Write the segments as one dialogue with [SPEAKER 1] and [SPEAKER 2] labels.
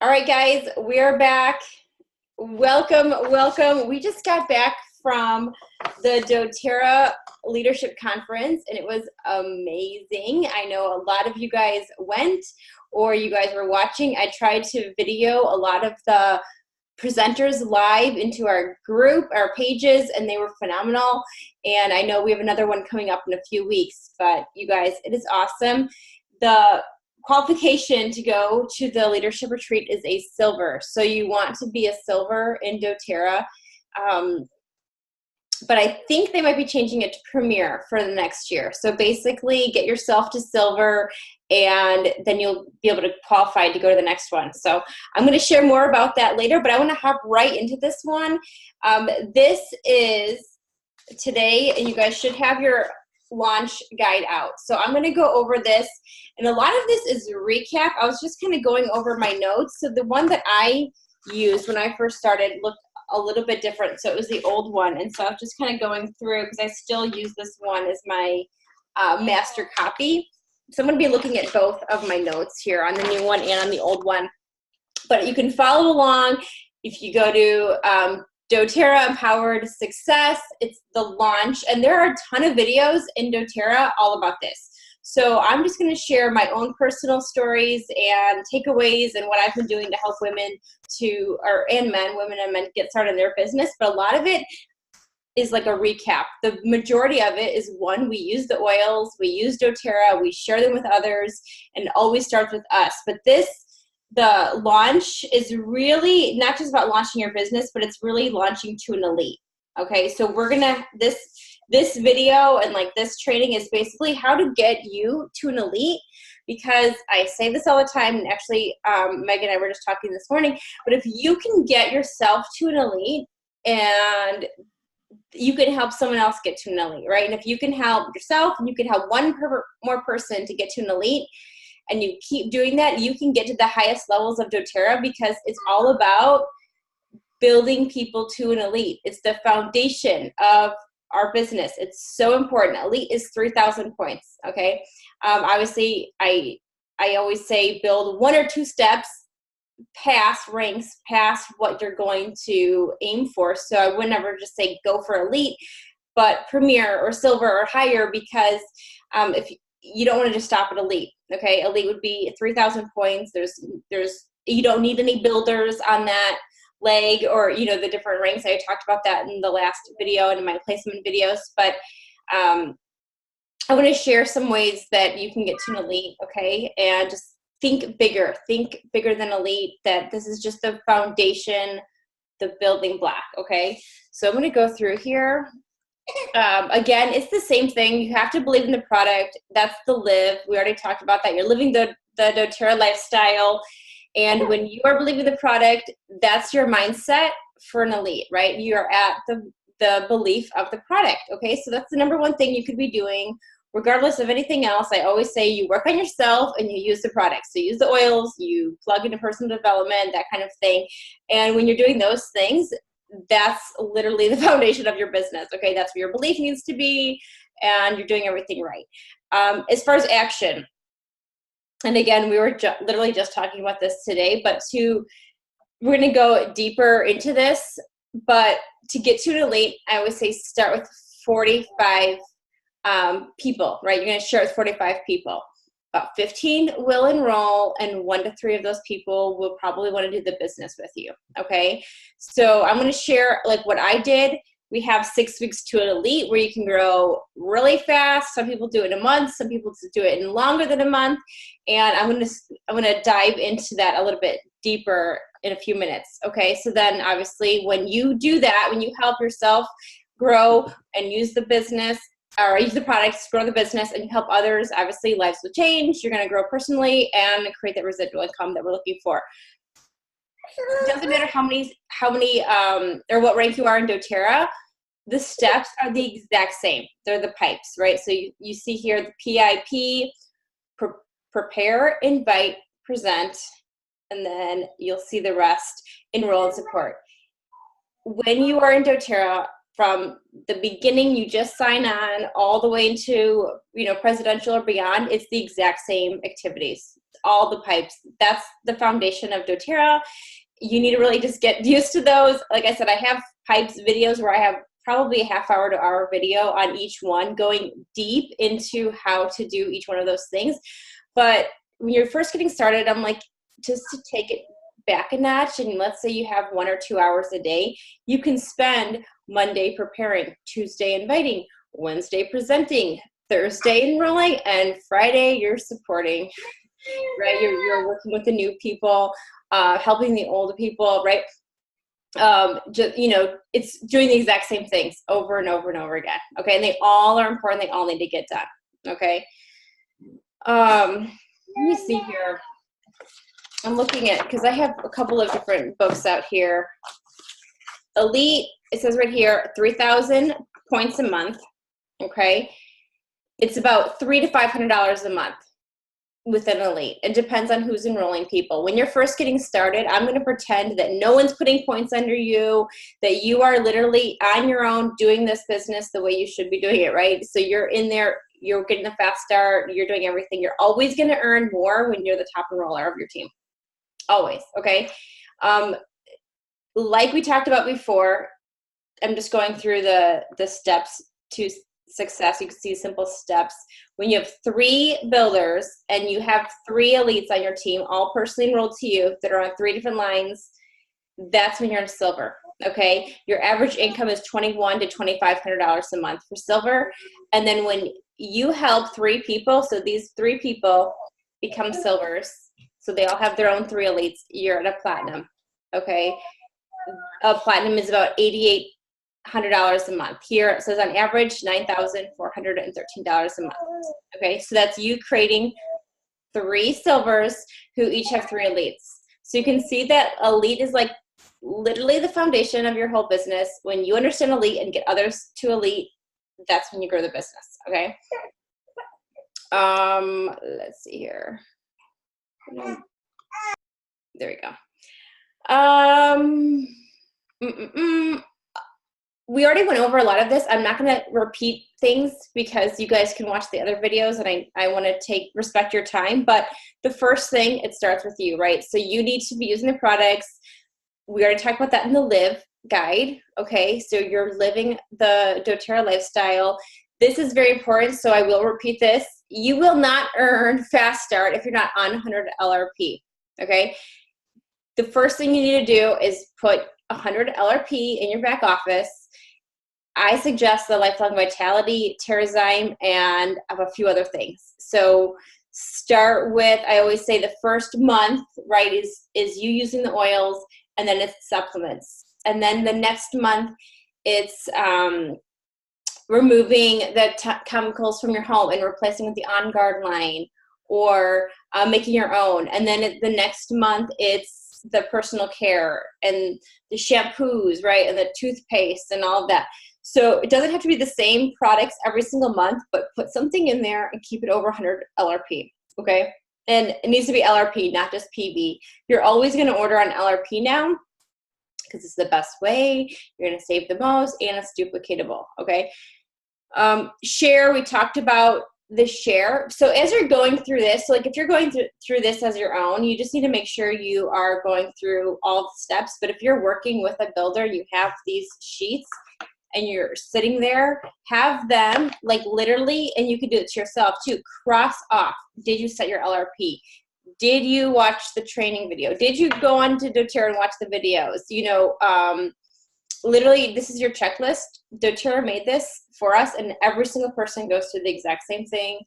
[SPEAKER 1] All right, guys, we're back. Welcome, welcome. We just got back from the doTERRA Leadership Conference, and it was amazing. I know a lot of you guys went, or you guys were watching. I tried to video a lot of the presenters live into our group, our pages, and they were phenomenal. And I know we have another one coming up in a few weeks, but you guys, it is awesome. The qualification to go to the leadership retreat is a silver. So you want to be a silver in doTERRA. But I think they might be changing it to premier for the next year. So basically get yourself to silver and then you'll be able to qualify to go to the next one. So I'm going to share more about that later, but I want to hop right into this one. This is today, and you guys should have your launch guide out. So I'm going to go over this, and a lot of this is a recap. I was just kind of going over my notes. So the one that I used when I first started looked a little bit different. So it was the old one, and so I was just kind of going through because I still use this one as my master copy. So I'm going to be looking at both of my notes here on the new one and on the old one. But you can follow along if you go to doTERRA Empowered Success. It's the launch, and there are a ton of videos in doTERRA all about this. So I'm just going to share my own personal stories and takeaways and what I've been doing to help women and men, women and men get started in their business. But a lot of it is like a recap. The majority of it is one, we use the oils, we use doTERRA, we share them with others, and it always starts with us. But the launch is really not just about launching your business, but it's really launching to an elite. Okay, so we're gonna, this video and like this training is basically how to get you to an elite, because I say this all the time, and actually Megan and I were just talking this morning, but if you can get yourself to an elite, and you can help someone else get to an elite, right? And if you can help yourself and you can help one more person to get to an elite, and you keep doing that, you can get to the highest levels of doTERRA, because it's all about building people to an elite. It's the foundation of our business. It's so important. Elite is 3,000 points, okay? Obviously, I always say build 1 or 2 steps past ranks, past what you're going to aim for. So I would never just say go for elite, but premier or silver or higher, because if you don't want to just stop at elite, okay? Elite would be 3,000 points. You don't need any builders on that leg, or the different ranks. I talked about that in the last video and in my placement videos, but I want to share some ways that you can get to an elite, okay? And just think bigger than elite, that this is just the foundation, the building block, okay? So I'm going to go through here. Again, it's the same thing. You have to believe in the product. That's the live. We already talked about that. You're living the doTERRA lifestyle. And when you are believing the product, that's your mindset for an elite, right? You are at the belief of the product, okay? So that's the number one thing you could be doing, regardless of anything else. I always say you work on yourself and you use the products. So use the oils, you plug into personal development, that kind of thing. And when you're doing those things, that's literally the foundation of your business, okay? That's where your belief needs to be, and you're doing everything right. As far as action, and again, we were literally just talking about this today, but we're going to go deeper into this. But to get to an elite, I always say start with 45 people, right? You're going to share with 45 people. About 15 will enroll, and 1 to 3 of those people will probably want to do the business with you, okay? So I'm going to share like what I did. We have 6 weeks to an elite, where you can grow really fast. Some people do it in a month. Some people do it in longer than a month. And I'm going to dive into that a little bit deeper in a few minutes, okay? So then obviously when you do that, when you help yourself grow and use the business, or use the products, grow the business, and you help others, obviously lives will change. You're going to grow personally and create that residual income that we're looking for. It doesn't matter how many or what rank you are in doTERRA. The steps are the exact same. They're the pipes, right? So you see here the PIP, prepare, invite, present, and then you'll see the rest, enroll and support. When you are in doTERRA, from the beginning, you just sign on all the way into presidential or beyond. It's the exact same activities. all the pipes. That's the foundation of doTERRA. You need to really just get used to those. Like I said, I have pipes videos where I have probably a half hour to hour video on each one, going deep into how to do each one of those things. But when you're first getting started, I'm like, just to take it back a notch, and let's say you have 1 or 2 hours a day, you can spend Monday preparing, Tuesday inviting, Wednesday presenting, Thursday enrolling, and Friday you're supporting, right? You're working with the new people, helping the older people, right? Just, you know, it's doing the exact same things over and over and over again. Okay, and they all are important. They all need to get done. Okay. Let me see here. I'm looking at, because I have a couple of different books out here. Elite, it says right here, 3,000 points a month. Okay, it's about $300 to $500 a month within Elite. It depends on who's enrolling people. When you're first getting started, I'm going to pretend that no one's putting points under you, that you are literally on your own doing this business the way you should be doing it, right? So you're in there, you're getting a fast start, you're doing everything. You're always going to earn more when you're the top enroller of your team. Always, okay? Like we talked about before, I'm just going through the steps to success. You can see simple steps. When you have 3 builders and you have 3 elites on your team, all personally enrolled to you, that are on 3 different lines, that's when you're in silver. Okay, your average income is $2,100 to $2,500 a month for silver. And then when you help 3 people, so these 3 people become silvers, so they all have their own 3 elites, you're at a platinum. Okay, a platinum is about $8,800 a month. Here it says on average $9,413 a month. Okay, so that's you creating 3 silvers who each have 3 elites. So you can see that elite is like literally the foundation of your whole business. When you understand elite and get others to elite, that's when you grow the business. Okay. Let's see here. There we go. We already went over a lot of this. I'm not going to repeat things because you guys can watch the other videos, and I want to respect your time. But the first thing, it starts with you, right? So you need to be using the products. We already talked about that in the Live guide. Okay, so you're living the doTERRA lifestyle. This is very important, so I will repeat this. You will not earn Fast Start if you're not on 100 LRP. Okay, the first thing you need to do is put 100 LRP in your back office. I suggest the Lifelong Vitality, Terrazyme, and a few other things. So start with, I always say the first month, right, is you using the oils, and then it's supplements. And then the next month, it's removing the chemicals from your home and replacing with the On Guard line, or making your own. And then the next month, it's the personal care and the shampoos, right, and the toothpaste and all of that. So it doesn't have to be the same products every single month, but put something in there and keep it over 100 LRP, okay? And it needs to be LRP, not just PB. You're always going to order on LRP now because it's the best way. You're going to save the most, and it's duplicatable, okay? Share, we talked about the share. So as you're going through this, so like if you're going through this as your own, you just need to make sure you are going through all the steps. But if you're working with a builder, you have these sheets, and you're sitting there, have them like literally, and you can do it to yourself too, cross off. Did you set your LRP? Did you watch the training video? Did you go on to doTERRA and watch the videos? You know, literally this is your checklist. doTERRA made this for us, and every single person goes through the exact same thing.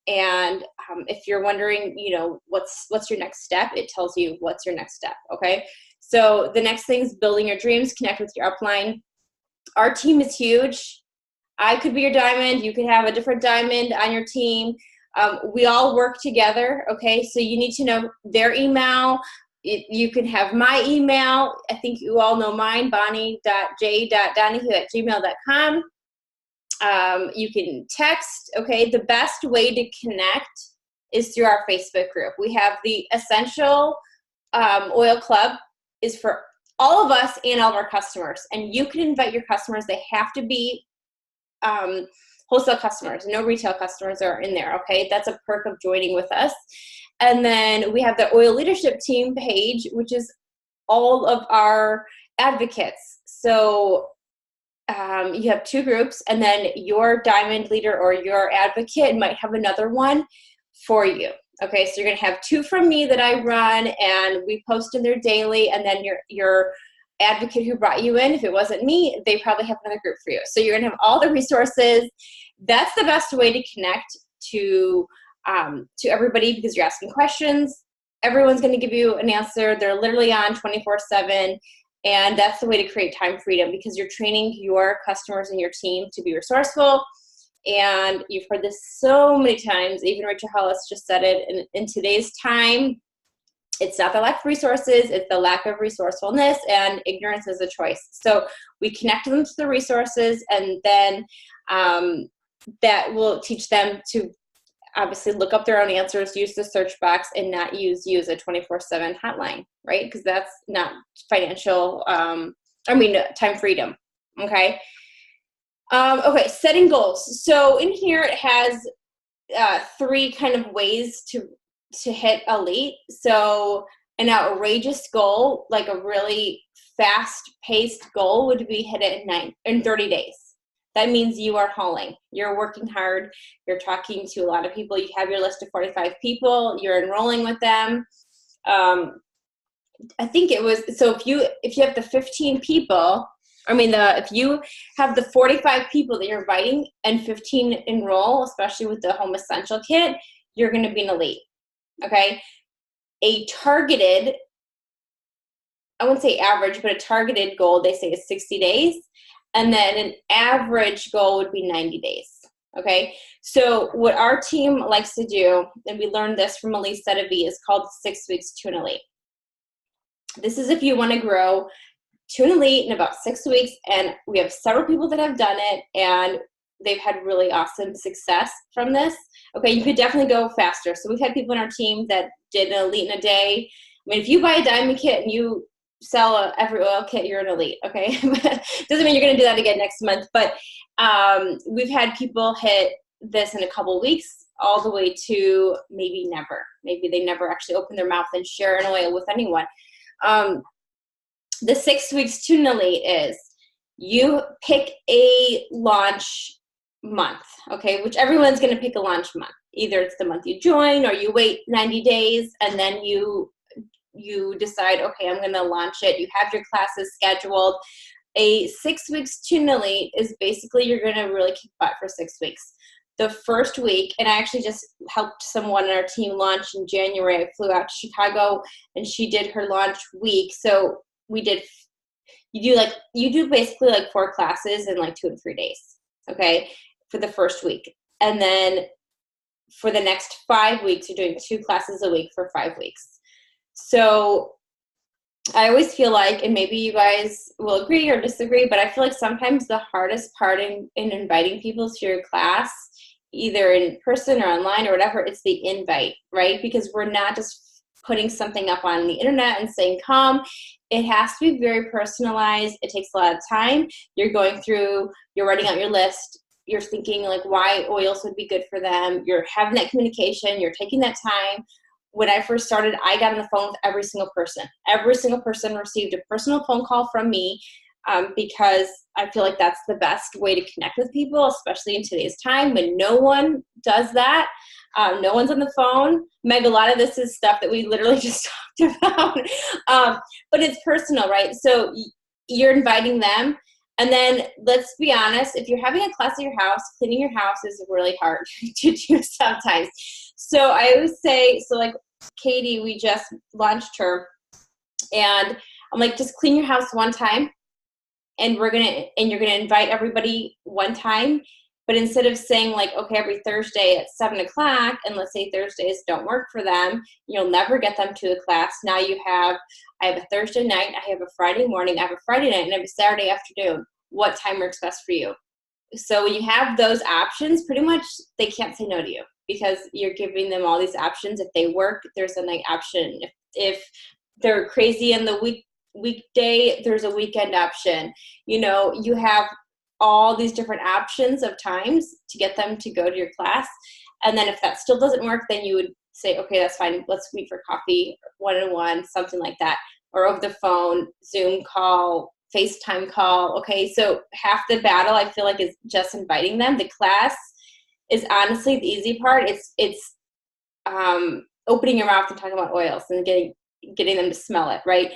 [SPEAKER 1] And if you're wondering, you know, what's your next step, it tells you what's your next step, okay? So the next thing is building your dreams, connect with your upline. Our team is huge. I could be your diamond. You could have a different diamond on your team. We all work together, okay? So you need to know their email. You can have my email. I think you all know mine, bonnie.j.donahue@gmail.com. You can text, okay? The best way to connect is through our Facebook group. We have the Essential Oil Club is for all of us and all of our customers. And you can invite your customers. They have to be wholesale customers. No retail customers are in there, okay? That's a perk of joining with us. And then we have the oil leadership team page, which is all of our advocates. So you have 2 groups, and then your diamond leader or your advocate might have another one for you. Okay, so you're gonna have 2 from me that I run, and we post in there daily, and then your advocate who brought you in, if it wasn't me, they probably have another group for you. So you're gonna have all the resources. That's the best way to connect to everybody, because you're asking questions. Everyone's gonna give you an answer. They're literally on 24/7. And that's the way to create time freedom, because you're training your customers and your team to be resourceful. And you've heard this so many times, even Rachel Hollis just said it, in today's time, it's not the lack of resources, it's the lack of resourcefulness, and ignorance is a choice. So we connect them to the resources, and then that will teach them to obviously look up their own answers, use the search box, and not use you as a 24/7 hotline, right? Because that's not financial, time freedom, okay? Okay, setting goals. So in here it has 3 kind of ways to hit elite. So an outrageous goal, like a really fast-paced goal, would be hit it in 30 days. That means you are hauling. You're working hard. You're talking to a lot of people. You have your list of 45 people. You're enrolling with them. I think it was, so if you have the 15 people, if you have the 45 people that you're inviting and 15 enroll, especially with the home essential kit, you're going to be an elite. Okay. A targeted, I wouldn't say average, but a targeted goal, they say, is 60 days. And then an average goal would be 90 days, okay? So what our team likes to do, and we learned this from Elise Sedavi, is called 6 weeks to an elite. This is if you want to grow to an elite in about 6 weeks, and we have several people that have done it, and they've had really awesome success from this. Okay, you could definitely go faster. So we've had people in our team that did an elite in a day. If you buy a diamond kit and you sell every oil kit, you're an elite, okay? Doesn't mean you're gonna do that again next month, but we've had people hit this in a couple weeks, all the way to maybe never. Maybe they never actually open their mouth and share an oil with anyone. The 6 weeks to an elite is, you pick a launch month, okay? Which everyone's gonna pick a launch month. Either it's the month you join, or you wait 90 days and then you decide, okay, I'm going to launch it. You have your classes scheduled. A 6 weeks to an elite is basically, you're going to really kick butt for 6 weeks. The first week, and I actually just helped someone on our team launch in January. I flew out to Chicago and she did her launch week. So you do basically like 4 classes in like 2 to 3 days, okay, for the first week. And then for the next 5 weeks, you're doing 2 classes a week for 5 weeks. So I always feel like, and maybe you guys will agree or disagree, but I feel like sometimes the hardest part in inviting people to your class, either in person or online or whatever, it's the invite, right? Because we're not just putting something up on the internet and saying, come. It has to be very personalized. It takes a lot of time. You're writing out your list. You're thinking like why oils would be good for them. You're having that communication. You're taking that time. When I first started, I got on the phone with every single person. Every single person received a personal phone call from me, because I feel like that's the best way to connect with people, especially in today's time when no one does that. No one's on the phone. Meg, a lot of this is stuff that we literally just talked about. But it's personal, right? So you're inviting them. And then let's be honest, if you're having a class at your house, cleaning your house is really hard to do sometimes. So I always say, so like Katie, we just launched her, and I'm like, just clean your house one time, and you're gonna invite everybody one time. But instead of saying like, okay, every Thursday at 7 o'clock, and let's say Thursdays don't work for them, you'll never get them to the class. Now I have a Thursday night, I have a Friday morning, I have a Friday night, and I have a Saturday afternoon. What time works best for you? So when you have those options, pretty much they can't say no to you, because you're giving them all these options. If they work, there's a night option. If they're crazy in the weekday, there's a weekend option. You have all these different options of times to get them to go to your class. And then if that still doesn't work, then you would say, okay, that's fine. Let's meet for coffee, one-on-one, something like that, or over the phone, Zoom call, FaceTime call. Okay, so half the battle I feel like is just inviting them. The class is honestly the easy part. It's opening your mouth and talking about oils and getting them to smell it, right?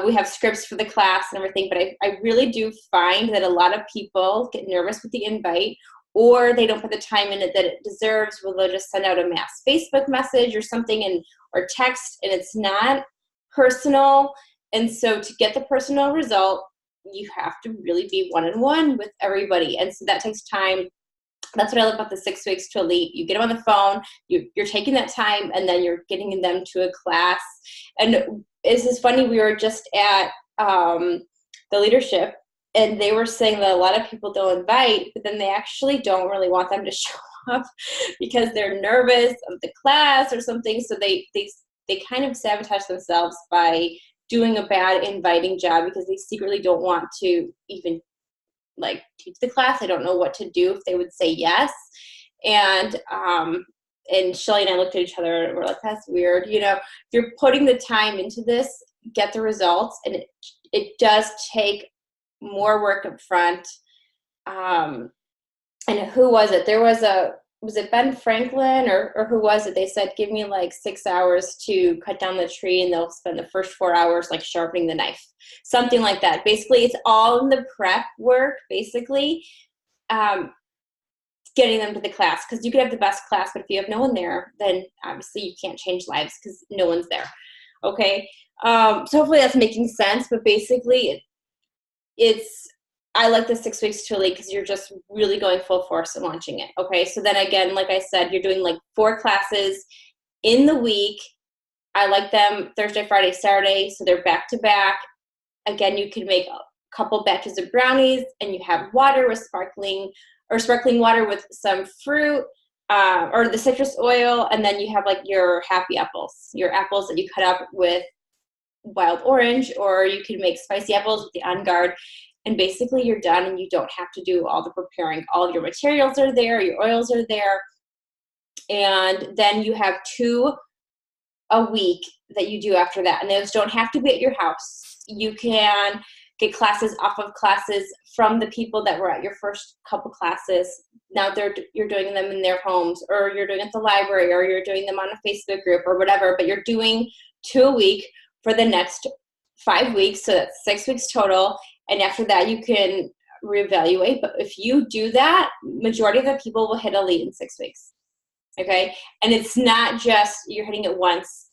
[SPEAKER 1] We have scripts for the class and everything, but I really do find that a lot of people get nervous with the invite, or they don't put the time in it that it deserves. Well, they'll just send out a mass Facebook message or something, or text, and it's not personal. And so to get the personal result, you have to really be one-on-one with everybody. And so that takes time. That's what I love about the 6 weeks to elite. You get them on the phone, you're taking that time, and then you're getting them to a class. And this is funny, we were just at the leadership, and they were saying that a lot of people don't invite, but then they actually don't really want them to show up because they're nervous of the class or something. So they kind of sabotage themselves by doing a bad inviting job because they secretly don't want to even like teach the class. I don't know what to do if they would say yes. And Shelly and I looked at each other and we're like, that's weird. You know, if you're putting the time into this, get the results. And it does take more work up front. And who was it? Was it Ben Franklin or who was it? They said, give me like 6 hours to cut down the tree and they'll spend the first 4 hours like sharpening the knife. Something like that. Basically, it's all in the prep work, basically, getting them to the class. Because you could have the best class, but if you have no one there, then obviously you can't change lives because no one's there. Okay? So hopefully that's making sense, but basically I like the 6 weeks to elite because you're just really going full force and launching it. Okay, so then again, like I said, you're doing like 4 classes in the week. I like them Thursday, Friday, Saturday, so they're back to back. Again, you can make a couple batches of brownies, and you have water with sparkling water with some fruit or the citrus oil, and then you have like your happy apples, your apples that you cut up with wild orange, or you can make spicy apples with the On Guard. And basically you're done and you don't have to do all the preparing. All of your materials are there, your oils are there. And then you have 2 a week that you do after that. And those don't have to be at your house. You can get classes off of classes from the people that were at your first couple classes. Now you're doing them in their homes, or you're doing it at the library, or you're doing them on a Facebook group or whatever, but you're doing 2 a week for the next 5 weeks. So that's 6 weeks total. And after that, you can reevaluate. But if you do that, majority of the people will hit elite in 6 weeks. Okay? And it's not just you're hitting it once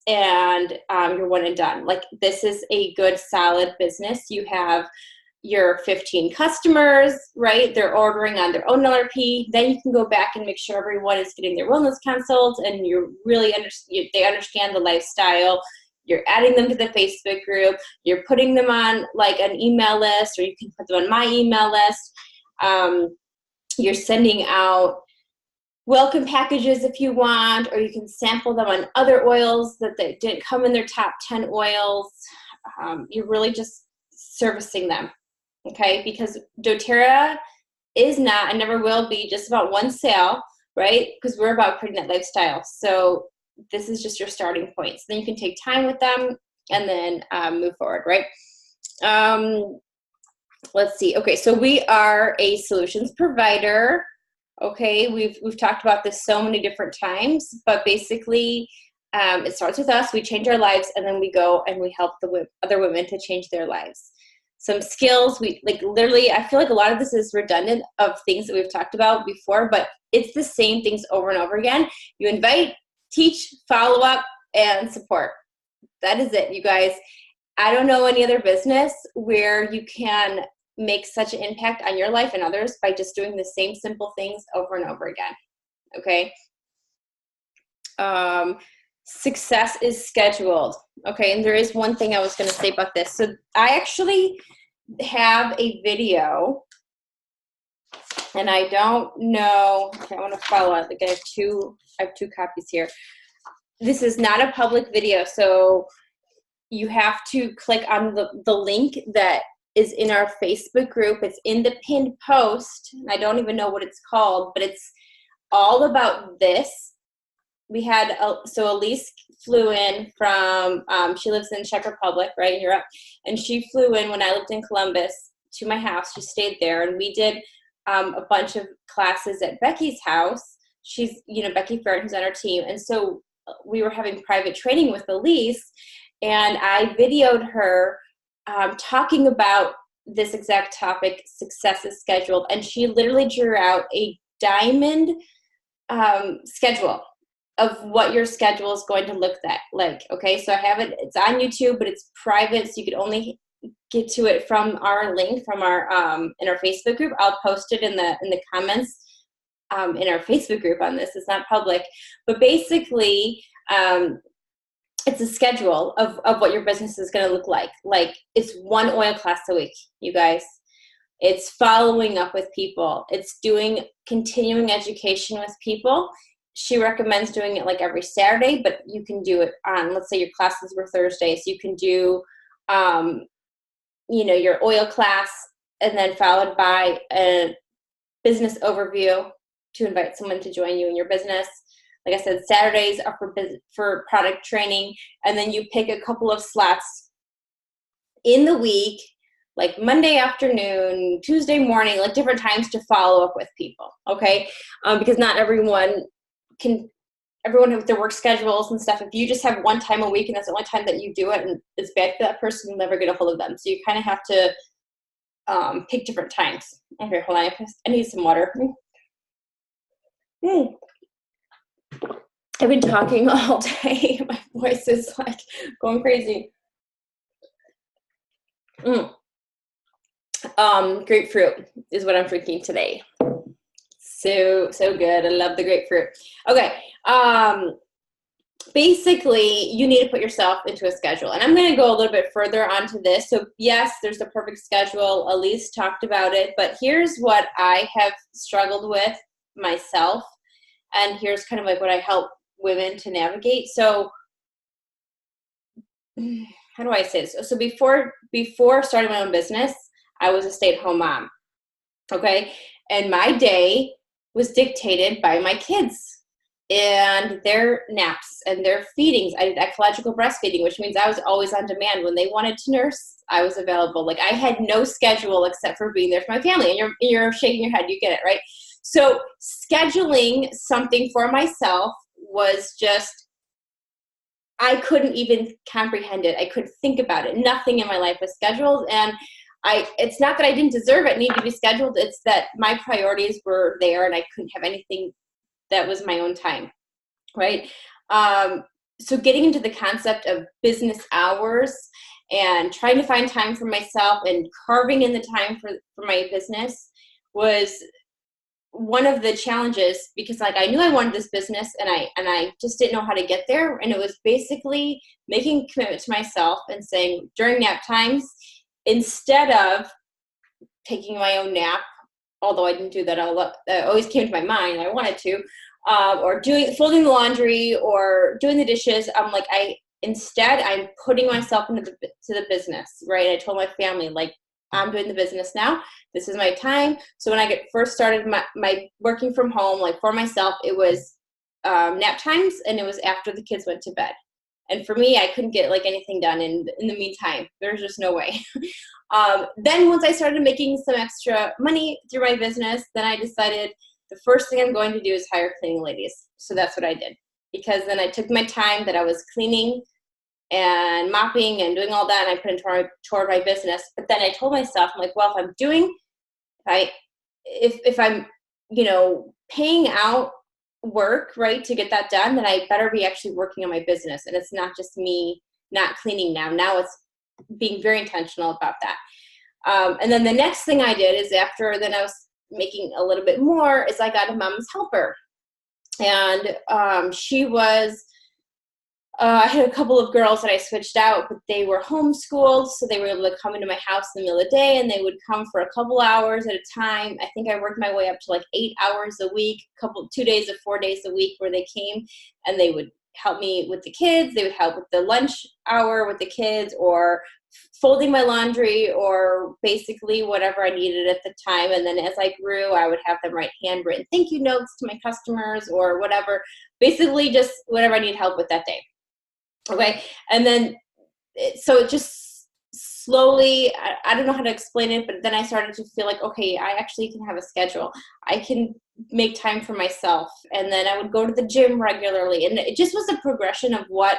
[SPEAKER 1] and you're one and done. Like, this is a good, solid business. You have your 15 customers, right? They're ordering on their own LRP. Then you can go back and make sure everyone is getting their wellness consults, and you're really they understand the lifestyle. You're adding them to the Facebook group. You're putting them on like an email list, or you can put them on my email list. You're sending out welcome packages if you want, or you can sample them on other oils that they didn't come in their top 10 oils. You're really just servicing them, okay? Because doTERRA is not and never will be just about one sale, right? Because we're about creating that lifestyle. So this is just your starting point. So then you can take time with them and then move forward, right? Let's see. Okay, so we are a solutions provider. Okay, we've talked about this so many different times, but basically it starts with us. We change our lives, and then we go and we help the other women to change their lives. Some skills, we like literally, I feel like a lot of this is redundant of things that we've talked about before, but it's the same things over and over again. You invite, teach, follow up, and support. That is it, you guys. I don't know any other business where you can make such an impact on your life and others by just doing the same simple things over and over again. Okay. Success is scheduled. Okay. And there is one thing I was going to say about this. So I actually have a video, and I don't know. Okay, I want to follow up. Like I have two copies here. This is not a public video, so you have to click on the link that is in our Facebook group. It's in the pinned post. I don't even know what it's called, but it's all about this. We had, so Elise flew in from, she lives in Czech Republic, right, in Europe, and she flew in when I lived in Columbus to my house. She stayed there, and we did a bunch of classes at Becky's house. She's, Becky Ferret, who's on our team, and so we were having private training with Elise, and I videoed her talking about this exact topic, success is scheduled, and she literally drew out a diamond schedule of what your schedule is going to look like. Okay, so I have it, it's on YouTube, but it's private, so you could only get to it from our link, from our in our Facebook group. I'll post it in the comments in our Facebook group on this. It's not public, but basically it's a schedule of what your business is going to look like. Like, it's one oil class a week, you guys. It's following up with people. It's doing continuing education with people. She recommends doing it like every Saturday, but you can do it on, let's say your classes were Thursdays. You can do, your oil class, and then followed by a business overview to invite someone to join you in your business. Like I said, Saturdays are for product training, and then you pick a couple of slots in the week, like Monday afternoon, Tuesday morning, like different times to follow up with people, okay? Because not everyone have their work schedules and stuff. If you just have one time a week and that's the only time that you do it and it's bad for that person, you'll never get a hold of them. So you kind of have to pick different times. Okay, hold on. I need some water. I've been talking all day. My voice is like going crazy. Grapefruit is what I'm drinking today. So good. I love the grapefruit. Okay. Basically, you need to put yourself into a schedule. And I'm going to go a little bit further onto this. So yes, there's the perfect schedule. Elise talked about it, but here's what I have struggled with myself. And here's kind of like what I help women to navigate. So how do I say this? So before starting my own business, I was a stay-at-home mom. Okay. And my day was dictated by my kids and their naps and their feedings. I did ecological breastfeeding, which means I was always on demand. When they wanted to nurse, I was available. Like, I had no schedule except for being there for my family. And you're shaking your head, you get it, right? So scheduling something for myself was just, I couldn't even comprehend it. I couldn't think about it. Nothing in my life was scheduled. And it's not that I didn't deserve it, need to be scheduled. It's that my priorities were there and I couldn't have anything that was my own time, right? So getting into the concept of business hours and trying to find time for myself and carving in the time for my business was one of the challenges, because like I knew I wanted this business and I just didn't know how to get there. And it was basically making a commitment to myself and saying during nap times, instead of taking my own nap, although I didn't do that, that always came to my mind, I wanted to, or folding the laundry or doing the dishes, I'm like, I'm putting myself into the business, right? I told my family, like, I'm doing the business now. This is my time. So when I first started my working from home, like for myself, it was nap times, and it was after the kids went to bed. And for me, I couldn't get like anything done in the meantime. There's just no way. Then once I started making some extra money through my business, then I decided the first thing I'm going to do is hire cleaning ladies. So that's what I did. Because then I took my time that I was cleaning and mopping and doing all that, and I put it toward my business. But then I told myself, I'm like, well, if I'm, paying out work, right, to get that done, then I better be actually working on my business. And it's not just me not cleaning now. Now it's being very intentional about that. And then the next thing I did is after then I was making a little bit more is I got a mom's helper. And she was, I had a couple of girls that I switched out, but they were homeschooled, so they were able to come into my house in the middle of the day, and they would come for a couple hours at a time. I think I worked my way up to like 8 hours a week, 2 days or 4 days a week where they came, and they would help me with the kids. They would help with the lunch hour with the kids, or folding my laundry or basically whatever I needed at the time. And then as I grew, I would have them write handwritten thank you notes to my customers or whatever, basically just whatever I need help with that day. Okay. And then, so it just slowly, I don't know how to explain it, but then I started to feel like, okay, I actually can have a schedule. I can make time for myself. And then I would go to the gym regularly. And it just was a progression of what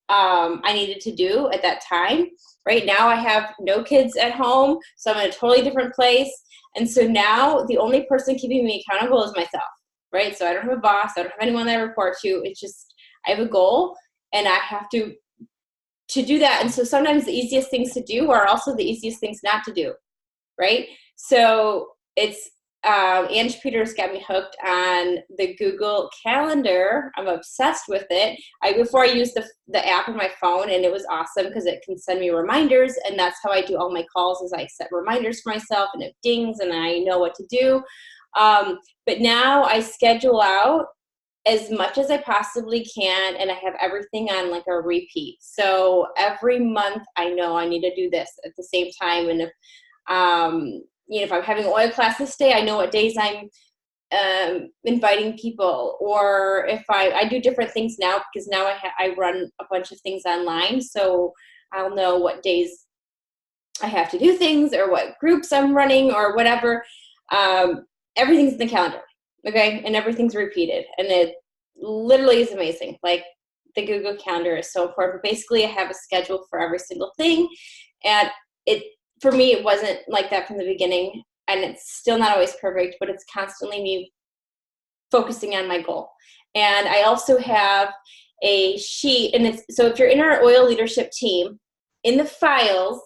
[SPEAKER 1] I needed to do at that time. Right now I have no kids at home, so I'm in a totally different place. And so now the only person keeping me accountable is myself, right? So I don't have a boss. I don't have anyone that I report to. It's just, I have a goal and I have to do that. And so sometimes the easiest things to do are also the easiest things not to do, right? So it's, Ange Peters got me hooked on the Google Calendar. I'm obsessed with it. Before I used the app on my phone, and it was awesome because it can send me reminders, and that's how I do all my calls is I set reminders for myself, and it dings, and I know what to do. But now I schedule out as much as I possibly can, and I have everything on like a repeat. So every month I know I need to do this at the same time, and if if I'm having an oil class this day, I know what days I'm inviting people, or if I do different things now because now I run a bunch of things online, so I'll know what days I have to do things or what groups I'm running or whatever. Everything's in the calendar, okay, and everything's repeated, and it literally is amazing. Like the Google Calendar is so important. But basically, I have a schedule for every single thing, and for me, it wasn't like that from the beginning, and it's still not always perfect, but it's constantly me focusing on my goal. And I also have a sheet, and so if you're in our oil leadership team, in the files,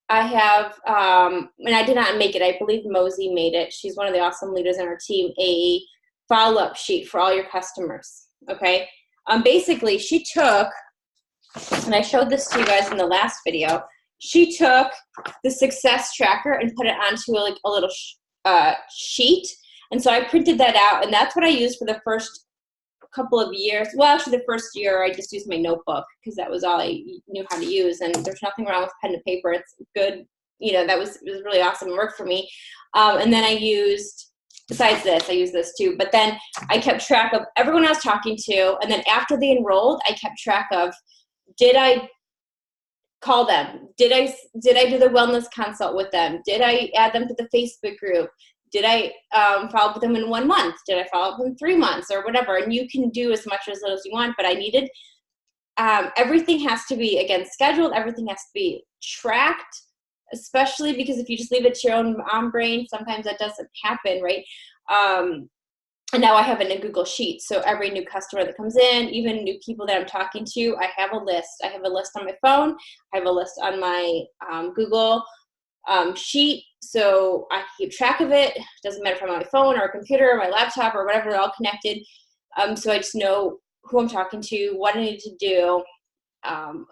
[SPEAKER 1] I have, and I did not make it, I believe Mosey made it. She's one of the awesome leaders in our team, a follow-up sheet for all your customers, okay? Basically, she took, and I showed this to you guys in the last video, she took the success tracker and put it onto a little sheet. And so I printed that out, and that's what I used for the first couple of years. Well, actually the first year I just used my notebook because that was all I knew how to use, and there's nothing wrong with pen and paper. It's good. It was really awesome. It worked for me. And then I used, besides this, I used this too, but then I kept track of everyone I was talking to, and then after they enrolled, I kept track of, did I call them? Did I do the wellness consult with them? Did I add them to the Facebook group? Did I follow up with them in 1 month? Did I follow up in 3 months or whatever? And you can do as much or as little as you want, but I needed, everything has to be, again, scheduled. Everything has to be tracked, especially because if you just leave it to your own brain, sometimes that doesn't happen, right? And now I have it in a Google Sheet. So every new customer that comes in, even new people that I'm talking to, I have a list. I have a list on my phone. I have a list on my Google Sheet. So I keep track of it. It doesn't matter if I'm on my phone or a computer or my laptop or whatever, they're all connected. So I just know who I'm talking to, what I need to do,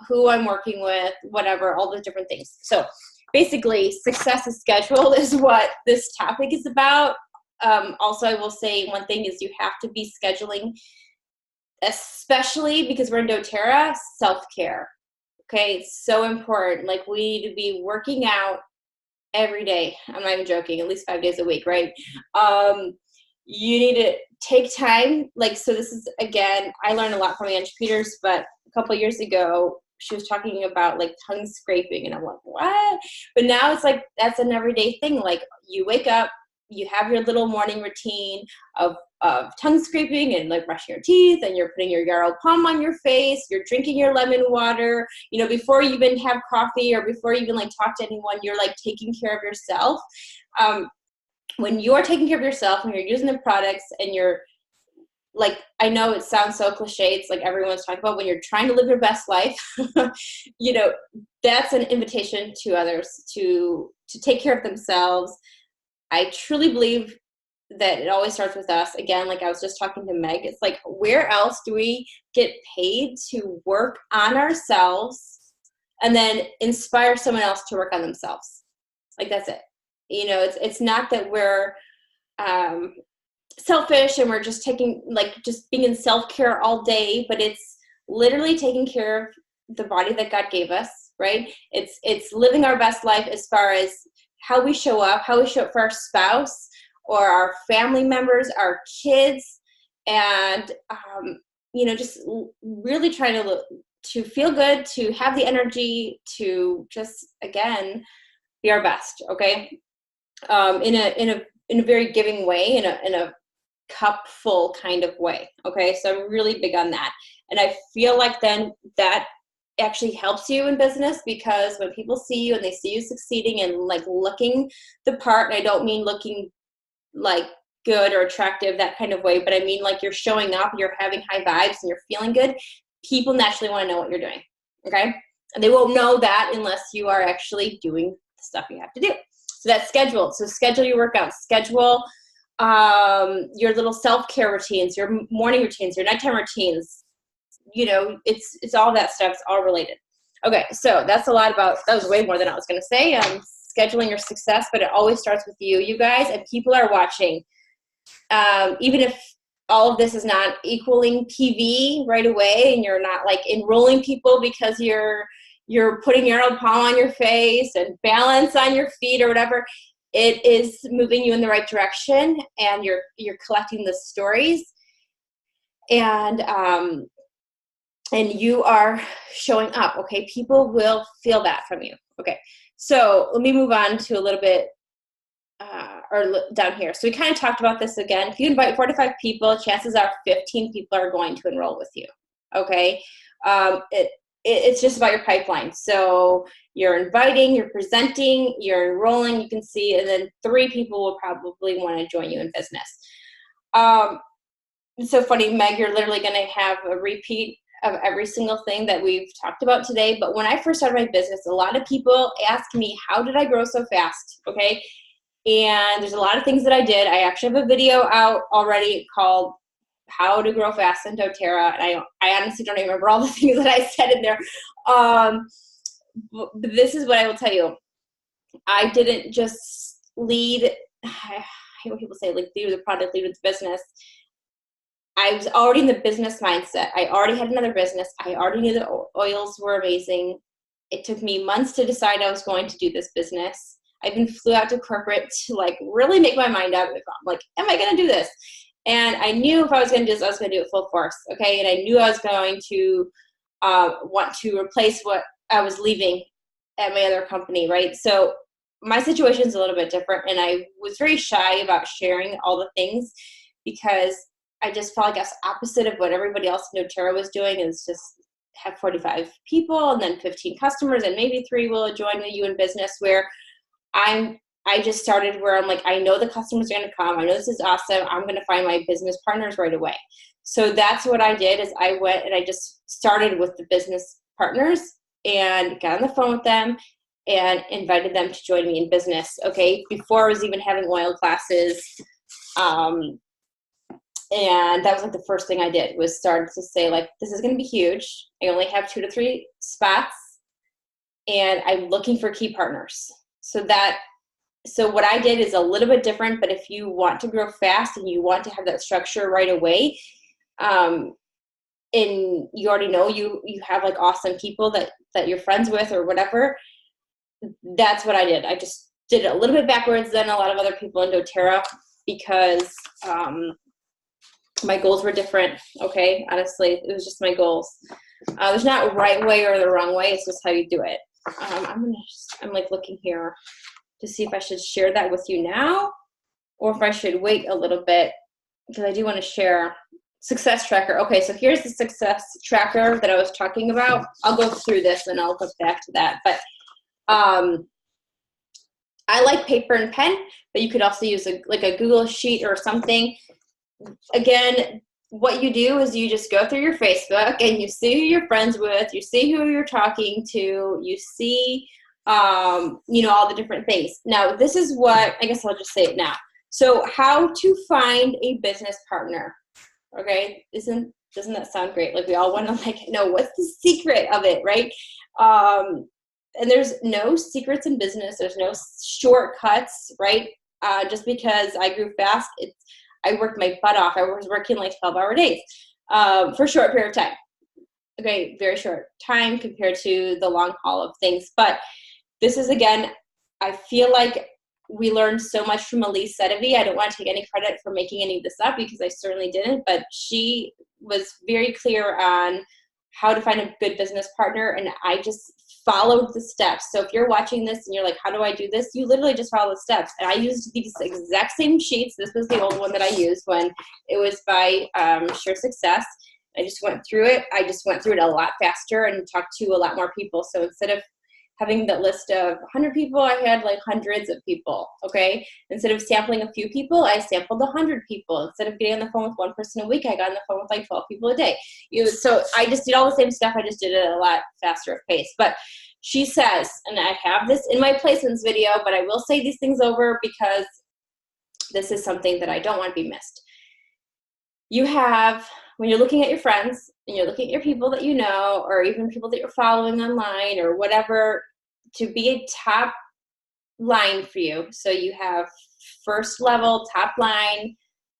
[SPEAKER 1] who I'm working with, whatever, all the different things. So basically, success is scheduled is what this topic is about. Also, I will say one thing is you have to be scheduling, especially because we're in doTERRA, self-care. Okay, it's so important. Like, we need to be working out every day. I'm not even joking, at least 5 days a week, right? You need to take time. Like, so this is, again, I learned a lot from Ange Peters, but a couple of years ago, she was talking about like tongue scraping, and I'm like, what? But now it's like, that's an everyday thing. Like, you wake up, you have your little morning routine of tongue scraping and like brushing your teeth, and you're putting your yarrow palm on your face, you're drinking your lemon water, before you even have coffee or before you even like talk to anyone, you're like taking care of yourself. When you're taking care of yourself, when you're using the products and you're like, I know it sounds so cliche, it's like everyone's talking about when you're trying to live your best life, that's an invitation to others to take care of themselves. I truly believe that it always starts with us. Again, like I was just talking to Meg, it's like, where else do we get paid to work on ourselves and then inspire someone else to work on themselves? Like, that's it. It's not that we're selfish and we're just just being in self-care all day, but it's literally taking care of the body that God gave us, right? It's living our best life as far as how we show up for our spouse or our family members, our kids, and just really trying to feel good, to have the energy, to just again be our best. Okay, in a very giving way, in a cup full kind of way. Okay, so I'm really big on that, and I feel like then that actually helps you in business, because when people see you and they see you succeeding and like looking the part, and I don't mean looking like good or attractive, that kind of way, but I mean like you're showing up, you're having high vibes, and you're feeling good, people naturally want to know what you're doing. Okay, and they won't know that unless you are actually doing the stuff you have to do. So that's scheduled. So schedule your workouts, schedule your little self-care routines, your morning routines, your nighttime routines. It's all that stuff. It's all related. Okay, so that's a lot about, that was way more than I was going to say. Scheduling your success, but it always starts with you guys, and people are watching. Even if all of this is not equaling PV right away, and you're not like enrolling people because you're putting your own palm on your face and balance on your feet or whatever, it is moving you in the right direction, and you're collecting the stories, and you are showing up. Okay, people will feel that from you. Okay, so let me move on to a little bit down here. So we kind of talked about this again. If you invite 4 to 5 people, chances are 15 people are going to enroll with you. Okay, it's just about your pipeline. So you're inviting, you're presenting, you're enrolling, you can see, and then 3 people will probably want to join you in business. It's so funny, Meg, you're literally going to have a repeat of every single thing that we've talked about today. But when I first started my business, a lot of people ask me, how did I grow so fast? Okay, and there's a lot of things that I did. I actually have a video out already called How to Grow Fast in doTERRA, and I honestly don't even remember all the things that I said in there. But this is what I will tell you. I didn't just lead, I hate when people say like lead with the product, lead with the business. I was already in the business mindset. I already had another business. I already knew the oils were amazing. It took me months to decide I was going to do this business. I even flew out to corporate to like really make my mind up. If I'm like, am I going to do this? And I knew if I was going to do this, I was going to do it full force. Okay. And I knew I was going to want to replace what I was leaving at my other company. Right. So my situation is a little bit different. And I was very shy about sharing all the things, because I just felt like I was opposite of what everybody else in doTERRA was doing, is just have 45 people and then 15 customers, and maybe 3 will join with you in business, where I just started where I'm like, I know the customers are going to come. I know this is awesome. I'm going to find my business partners right away. So that's what I did, is I went and I just started with the business partners and got on the phone with them and invited them to join me in business. Okay. Before I was even having oil classes. And that was like the first thing I did, was start to say like, this is going to be huge. I only have 2 to 3 spots, and I'm looking for key partners. So what I did is a little bit different, but if you want to grow fast and you want to have that structure right away, and you already know you have like awesome people that you're friends with or whatever, that's what I did. I just did it a little bit backwards than a lot of other people in doTERRA, because my goals were different. Okay, honestly, it was just my goals. There's not a right way or the wrong way. It's just how you do it. I'm like looking here to see if I should share that with you now, or if I should wait a little bit, because I do want to share success tracker. Okay, so here's the success tracker that I was talking about. I'll go through this and I'll go back to that. But I like paper and pen, but you could also use a Google sheet or something. Again, what you do is you just go through your Facebook and you see who you're friends with, you see who you're talking to, you see, all the different things. Now, this is what, I guess I'll just say it now. So how to find a business partner. Okay. Doesn't that sound great? Like we all want to know what's the secret of it, right? And there's no secrets in business. There's no shortcuts, right? Just because I grew fast, I worked my butt off. I was working like 12-hour days for a short period of time. Okay, very short time compared to the long haul of things. But this is, again, I feel like we learned so much from Elise Sedevi. I don't want to take any credit for making any of this up because I certainly didn't, but she was very clear on how to find a good business partner, and I just followed the steps. So if you're watching this and you're like, how do I do this? You literally just follow the steps. And I used these exact same sheets. This was the old one that I used when it was by Sure Success. I just went through it. I just went through it a lot faster and talked to a lot more people. So instead of having the list of 100 people, I had like hundreds of people, okay? Instead of sampling a few people, I sampled 100 people. Instead of getting on the phone with one person a week, I got on the phone with like 12 people a day. So I just did all the same stuff. I just did it at a lot faster of pace. But she says, and I have this in my placements video, but I will say these things over because this is something that I don't want to be missed. You have, when you're looking at your friends and you're looking at your people that you know, or even people that you're following online or whatever, to be a top line for you. So you have first level, top line.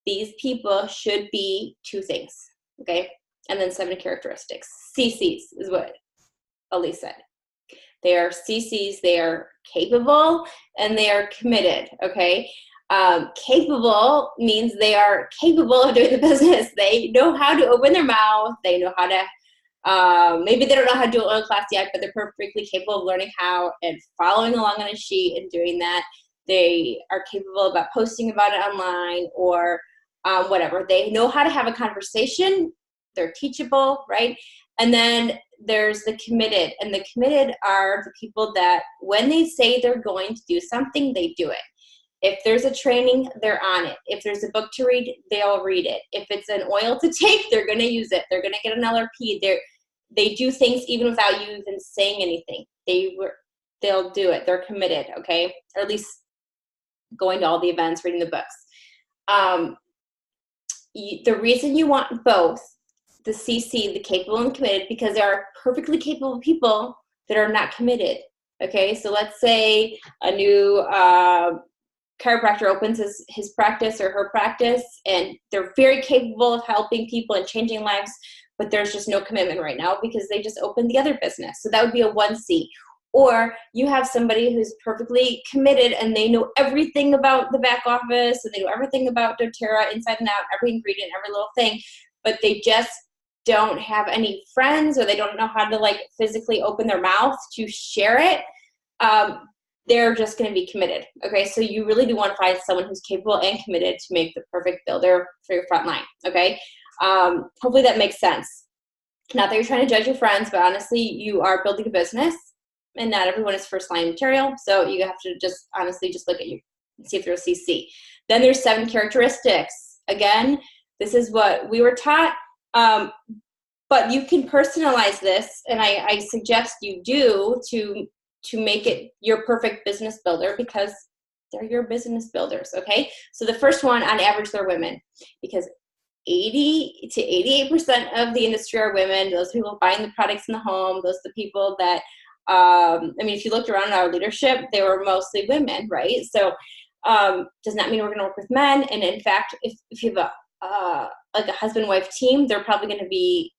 [SPEAKER 1] These people should be 2 things, okay? And then 7 characteristics. CCs is what Elise said. They are CCs, they are capable, and they are committed, okay? Capable means they are capable of doing the business. They know how to open their mouth. They know how to, maybe they don't know how to do an oil class yet, but they're perfectly capable of learning how and following along on a sheet and doing that. They are capable about posting about it online or whatever. They know how to have a conversation. They're teachable, right? And then there's the committed. And the committed are the people that when they say they're going to do something, they do it. If there's a training, they're on it. If there's a book to read, they'll read it. If it's an oil to take, they're going to use it. They're going to get an LRP. They do things even without you even saying anything. They'll do it. They're committed, okay? Or at least going to all the events, reading the books. The reason you want both, the CC, the capable and committed, because there are perfectly capable people that are not committed, okay? So let's say a new chiropractor opens his practice or her practice, and they're very capable of helping people and changing lives, but there's just no commitment right now because they just opened the other business. So that would be a 1C. Or you have somebody who's perfectly committed and they know everything about the back office and they know everything about doTERRA inside and out, every ingredient, every little thing, but they just don't have any friends or they don't know how to like physically open their mouth to share it. They're just going to be committed. Okay, so you really do want to find someone who's capable and committed to make the perfect builder for your front line. Okay, hopefully that makes sense. Not that you're trying to judge your friends, but honestly, you are building a business, and not everyone is first line material. So you have to just honestly just look at you and see if they're a CC. Then there's 7 characteristics. Again, this is what we were taught, but you can personalize this, and I suggest you do to make it your perfect business builder because they're your business builders, okay? So the first one, on average, they're women because 80 to 88% of the industry are women. Those people buying the products in the home, those are the people that, I mean, if you looked around our leadership, they were mostly women, right? So does not mean we're gonna work with men. And in fact, if you have like a husband-wife team, they're probably gonna be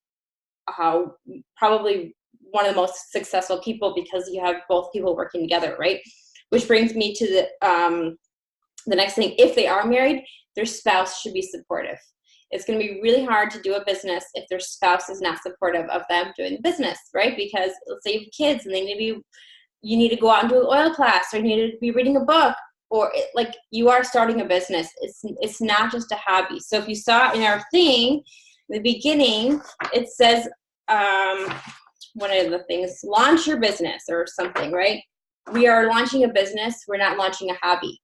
[SPEAKER 1] probably one of the most successful people because you have both people working together, right? Which brings me to the next thing. If they are married, their spouse should be supportive. It's going to be really hard to do a business if their spouse is not supportive of them doing the business, right? Because let's say you have kids and you need to go out and do an oil class, or you need to be reading a book, or like you are starting a business. It's not just a hobby. So if you saw in our thing, in the beginning, it says, one of the things, launch your business or something, right? We are launching a business. We're not launching a hobby.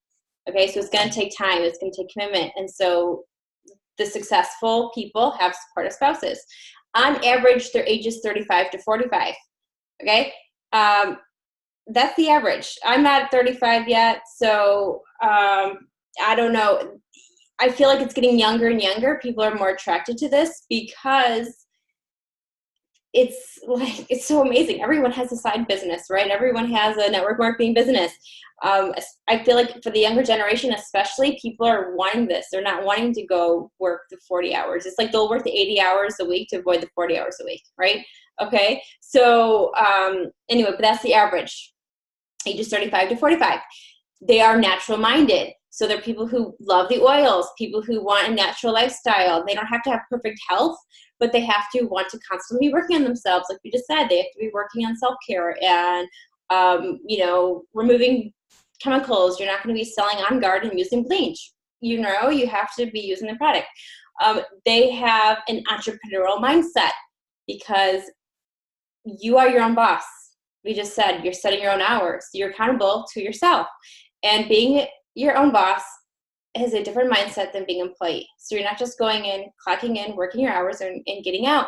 [SPEAKER 1] Okay, so it's going to take time. It's going to take commitment. And so the successful people have supportive spouses. On average, their age is 35 to 45. Okay, that's the average. I'm not at 35 yet, so I don't know. I feel like it's getting younger and younger. People are more attracted to this because it's so amazing. Everyone has a side business, right? Everyone has a network marketing business. I feel like for the younger generation, especially, people are wanting this. They're not wanting to go work the 40 hours. It's like they'll work the 80 hours a week to avoid the 40 hours a week, right? Okay, so anyway, but that's the average, ages 35 to 45. They are natural minded. So they're people who love the oils, people who want a natural lifestyle. They don't have to have perfect health, but they have to want to constantly be working on themselves. Like we just said, they have to be working on self-care and, you know, removing chemicals. You're not going to be selling On Guard and using bleach. You know, you have to be using the product. They have an entrepreneurial mindset because you are your own boss. We just said you're setting your own hours. You're accountable to yourself. And being your own boss has a different mindset than being an employee. So you're not just going in, clocking in, working your hours, and getting out.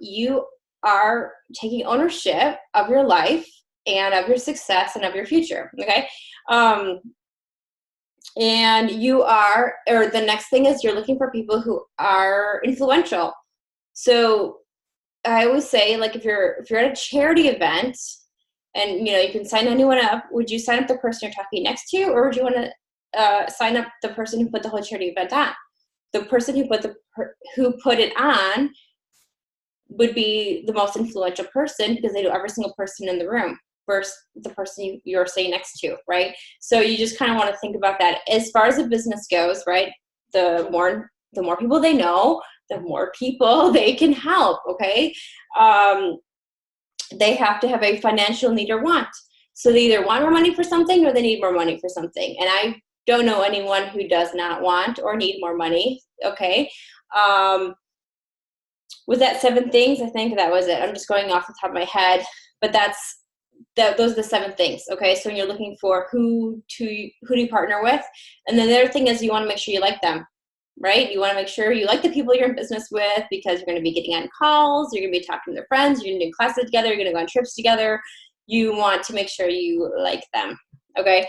[SPEAKER 1] You are taking ownership of your life and of your success and of your future, okay? And you are, or the next thing is you're looking for people who are influential. So I always say, like, if you're at a charity event and, you know, you can sign anyone up, would you sign up the person you're talking next to, or would you want to sign up the person who put the whole charity event on? The person who put it on would be the most influential person because they know every single person in the room versus the person you're sitting next to, right? So you just kind of want to think about that. As far as a business goes, right, the more people they know, the more people they can help, okay? They have to have a financial need or want. So they either want more money for something or they need more money for something. And I don't know anyone who does not want or need more money, okay? Was that 7 things? I think that was it. I'm just going off the top of my head, but those are the 7 things, okay? So when you're looking for who do you partner with, and then the other thing is you want to make sure you like them, right? You want to make sure you like the people you're in business with because you're going to be getting on calls, you're going to be talking to their friends, you're going to do classes together, you're going to go on trips together. You want to make sure you like them, okay?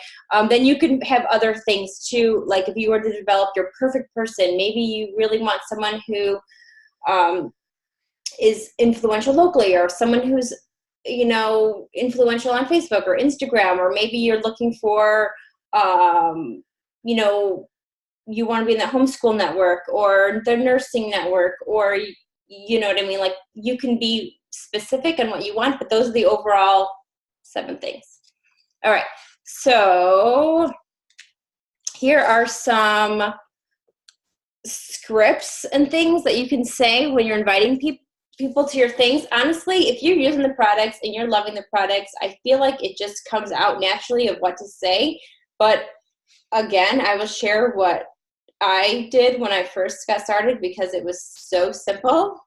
[SPEAKER 1] Then you can have other things too, like if you were to develop your perfect person, maybe you really want someone who is influential locally, or someone who's, you know, influential on Facebook or Instagram, or maybe you're looking for, you know, you want to be in the homeschool network or the nursing network, or, you know what I mean? Like, you can be specific on what you want, but those are the overall 7 things. All right. So here are some scripts and things that you can say when you're inviting people to your things. Honestly, if you're using the products and you're loving the products, I feel like it just comes out naturally of what to say. But again, I will share what I did when I first got started because it was so simple.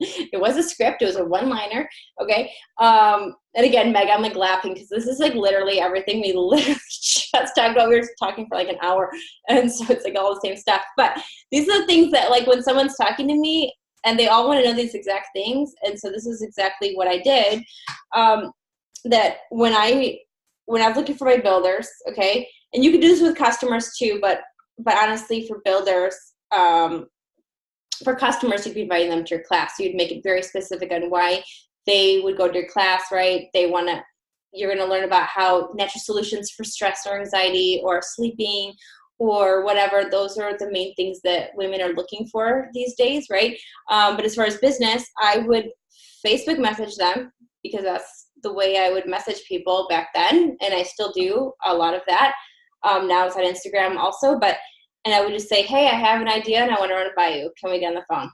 [SPEAKER 1] It was a script. It was a one-liner. Okay. And again, Meg, I'm like laughing because this is like literally everything we literally just talked about. We were talking for like an hour. And so it's like all the same stuff. But these are the things that, like, when someone's talking to me and they all want to know these exact things. And so this is exactly what I did. That when I was looking for my builders, okay, and you can do this with customers too, but honestly, for builders, for customers, you'd be inviting them to your class. So you'd make it very specific on why they would go to your class, right? You're going to learn about how natural solutions for stress or anxiety or sleeping or whatever. Those are the main things that women are looking for these days, right? But as far as business, I would Facebook message them because that's the way I would message people back then. And I still do a lot of that. Now it's on Instagram also, and I would just say, hey, I have an idea and I want to run it by you. Can we get on the phone?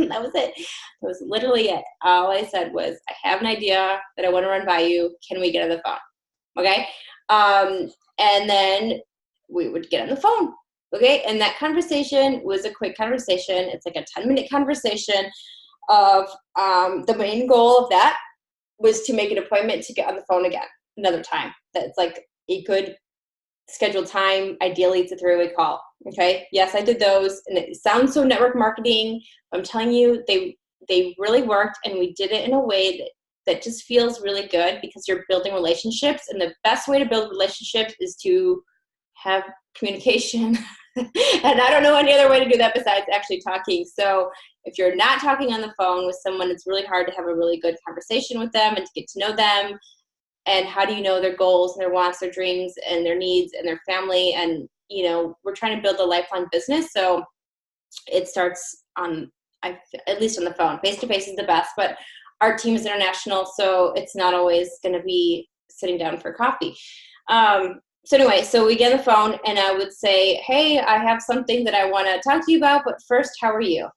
[SPEAKER 1] That was it. That was literally it. All I said was, I have an idea that I want to run by you. Can we get on the phone? Okay. And then we would get on the phone. Okay. And that conversation was a quick conversation. It's like a 10-minute conversation of, the main goal of that was to make an appointment to get on the phone again another time. That's like a good scheduled time. Ideally, it's a 3-way call. Okay. Yes, I did those, and it sounds so network marketing. I'm telling you, they really worked, and we did it in a way that just feels really good because you're building relationships, and the best way to build relationships is to have communication. And I don't know any other way to do that besides actually talking. So if you're not talking on the phone with someone, it's really hard to have a really good conversation with them and to get to know them. And how do you know their goals and their wants, their dreams and their needs and their family? And, you know, we're trying to build a lifelong business. So it starts on At least on the phone. Face-to-face is the best, but our team is international, so it's not always going to be sitting down for coffee. So anyway, so we get on the phone, and I would say, hey, I have something that I want to talk to you about, but first, how are you?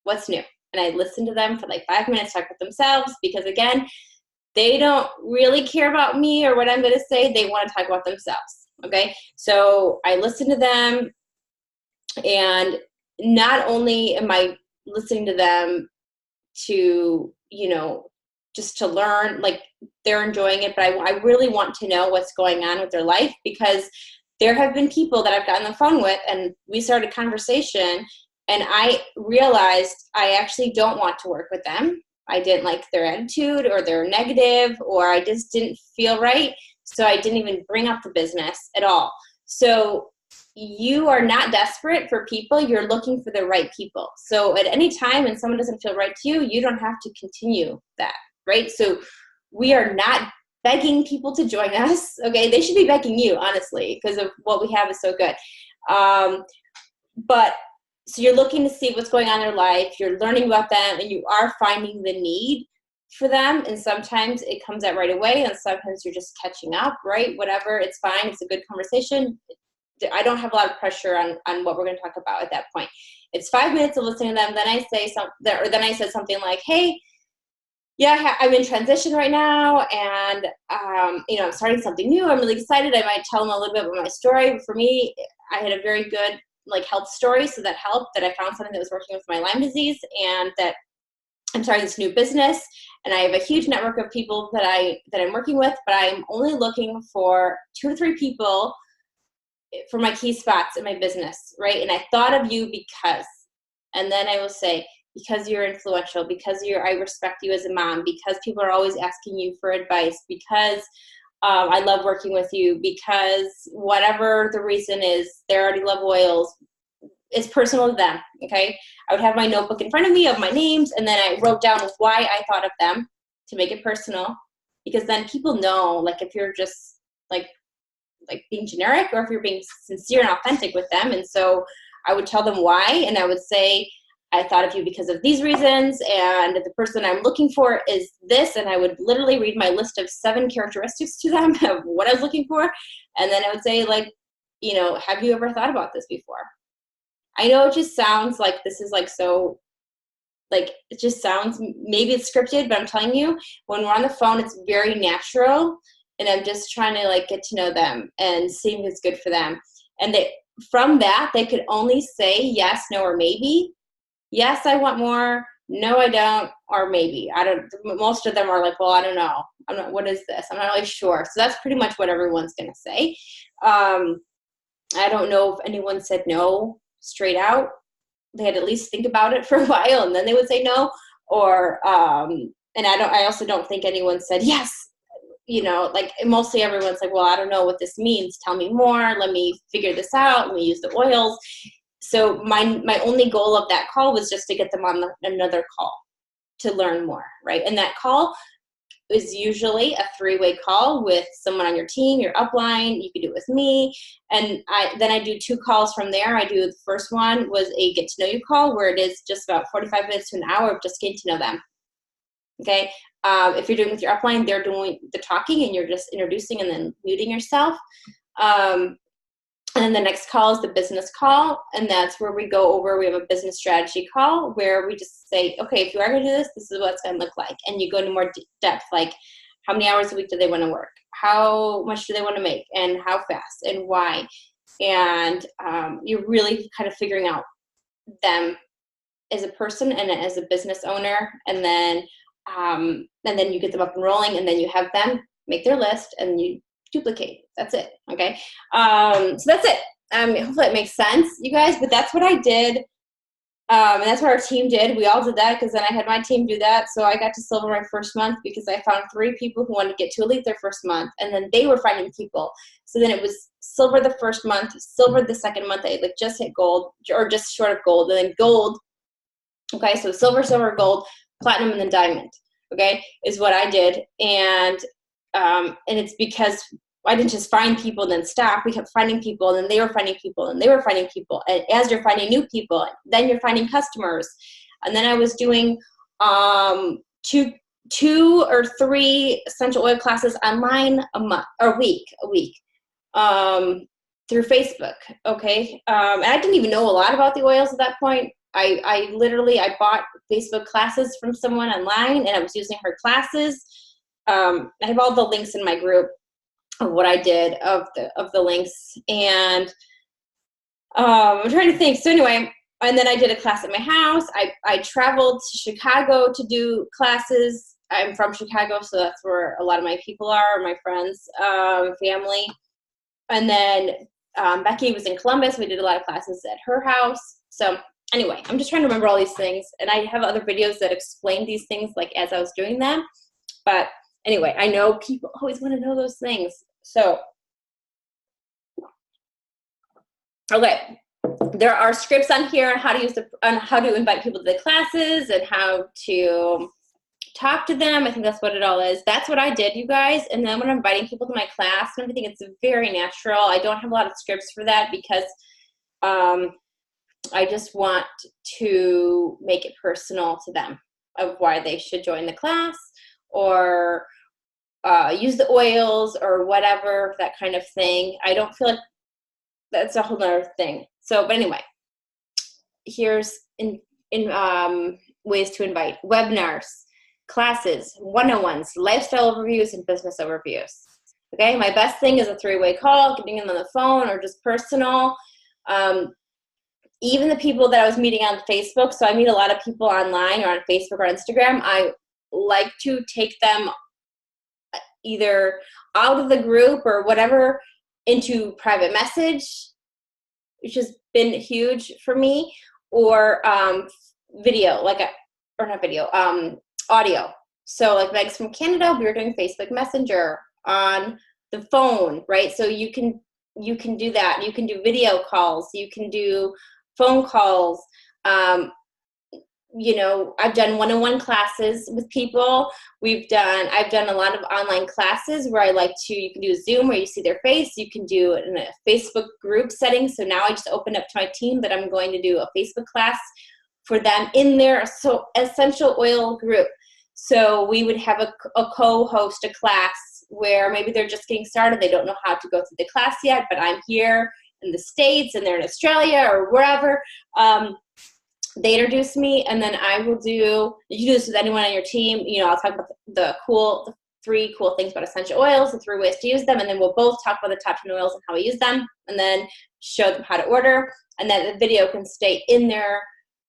[SPEAKER 1] What's new? And I listen to them for like 5 minutes, talk with themselves, because again, they don't really care about me or what I'm going to say. They want to talk about themselves, okay? So I listen to them, and not only am I listening to them to, just to learn, like they're enjoying it, but I really want to know what's going on with their life, because there have been people that I've gotten on the phone with, and we started a conversation, and I realized I actually don't want to work with them. I didn't like their attitude, or they're negative, or I just didn't feel right. So I didn't even bring up the business at all. So you are not desperate for people. You're looking for the right people. So at any time when someone doesn't feel right to you, you don't have to continue that, right? So we are not begging people to join us, okay? They should be begging you, honestly, because of what we have is so good. But so you're looking to see what's going on in their life, you're learning about them, and you are finding the need for them. And sometimes it comes out right away, and sometimes you're just catching up, right? Whatever, it's fine. It's a good conversation. I don't have a lot of pressure on what we're going to talk about at that point. It's 5 minutes of listening to them. Then I say something, or then I said something like, hey, yeah, I'm in transition right now, and I'm starting something new. I'm really excited. I might tell them a little bit about my story. For me, I had a very good health story, so that helped, that I found something that was working with my Lyme disease, and that I'm starting this new business, and I have a huge network of people that I'm working with, but I'm only looking for 2 to 3 people for my key spots in my business, right? And I thought of you because, and then I will say, because you're influential, because I respect you as a mom, because people are always asking you for advice, because I love working with you, because whatever the reason is, they already love oils. It's personal to them, okay? I would have my notebook in front of me of my names, and then I wrote down why I thought of them to make it personal, because then people know, if you're just being generic, or if you're being sincere and authentic with them. And so I would tell them why, and I would say, I thought of you because of these reasons, and the person I'm looking for is this, and I would literally read my list of 7 characteristics to them of what I was looking for, and then I would say, have you ever thought about this before? I know it just sounds like this is so, it just sounds, maybe it's scripted, but I'm telling you, when we're on the phone, it's very natural, and I'm just trying to get to know them and see if it's good for them. And from that, they could only say yes, no, or maybe. Yes, I want more. No, I don't. Or maybe. I don't. Most of them are well, I don't know. I'm not. What is this? I'm not really sure. So that's pretty much what everyone's going to say. I don't know if anyone said no straight out. They had to at least think about it for a while, and then they would say no. Or and I also don't think anyone said yes. Mostly everyone's well, I don't know what this means. Tell me more. Let me figure this out. Let me use the oils. So my only goal of that call was just to get them on another call to learn more, right? And that call is usually a 3-way call with someone on your team, your upline. You can do it with me. And then I do 2 calls from there. I do the first one was a get to know you call, where it is just about 45 minutes to an hour of just getting to know them. Okay. If you're doing it with your upline, they're doing the talking, and you're just introducing and then muting yourself. And then the next call is the business call, and that's where we go over, we have a business strategy call where we just say, okay, if you are going to do this, this is what it's going to look like. And you go into more depth, how many hours a week do they want to work? How much do they want to make? And how fast? And why? And you're really kind of figuring out them as a person and as a business owner. And then you get them up and rolling, and then you have them make their list, and you duplicate. That's it. Okay. So that's it. Hopefully it makes sense, you guys, but that's what I did. And that's what our team did. We all did that, because then I had my team do that. So I got to silver my first month, because I found 3 people who wanted to get to elite their first month, and then they were finding people. So then it was silver the first month, silver the second month. I just hit gold, or just short of gold, and then gold. Okay. So silver, silver, gold, platinum, and then diamond. Okay. Is what I did. And it's because I didn't just find people and then stop. We kept finding people, and then they were finding people, and they were finding people. And as you're finding new people, then you're finding customers. And then I was doing two or three essential oil classes online a week through Facebook. Okay. And I didn't even know a lot about the oils at that point. I literally bought Facebook classes from someone online, and I was using her classes. I have all the links in my group of what I did of the links, and I'm trying to think. So anyway, and then I did a class at my house. I traveled to Chicago to do classes. I'm from Chicago, so that's where a lot of my people are, my friends, family. And then Becky was in Columbus. We did a lot of classes at her house. So anyway, I'm just trying to remember all these things. And I have other videos that explain these things like as I was doing them. But anyway, I know people always want to know those things. So, okay. There are scripts on here on how to use on how to invite people to the classes and how to talk to them. I think that's what it all is. That's what I did, you guys. And then when I'm inviting people to my class and everything, it's very natural. I don't have a lot of scripts for that because I just want to make it personal to them of why they should join the class or use the oils or whatever, that kind of thing. I don't feel like that's a whole other thing. So, but anyway, here's in ways to invite: webinars, classes, one-on-ones, lifestyle overviews, and business overviews. Okay, my best thing is a three-way call, getting them on the phone or just personal. Even the people that I was meeting on Facebook, so I meet a lot of people online or on Facebook or Instagram, I like to take them either out of the group or whatever into private message, which has been huge for me, or video, audio. So like Meg's from Canada, we were doing Facebook Messenger on the phone, right? So you can do that. You can do video calls. You can do phone calls. You know, I've done one-on-one classes with people. I've done a lot of online classes where you can do Zoom where you see their face. You can do it in a Facebook group setting. So now I just opened up to my team that I'm going to do a Facebook class for them in their essential oil group. So we would have a co-host a class where maybe they're just getting started. They don't know how to go through the class yet, but I'm here in the States and they're in Australia or wherever. They introduce me, and then I will you can do this with anyone on your team. You know, I'll talk about the three cool things about essential oils, the 3 ways to use them, and then we'll both talk about the top 10 oils and how we use them, and then show them how to order, and then the video can stay in their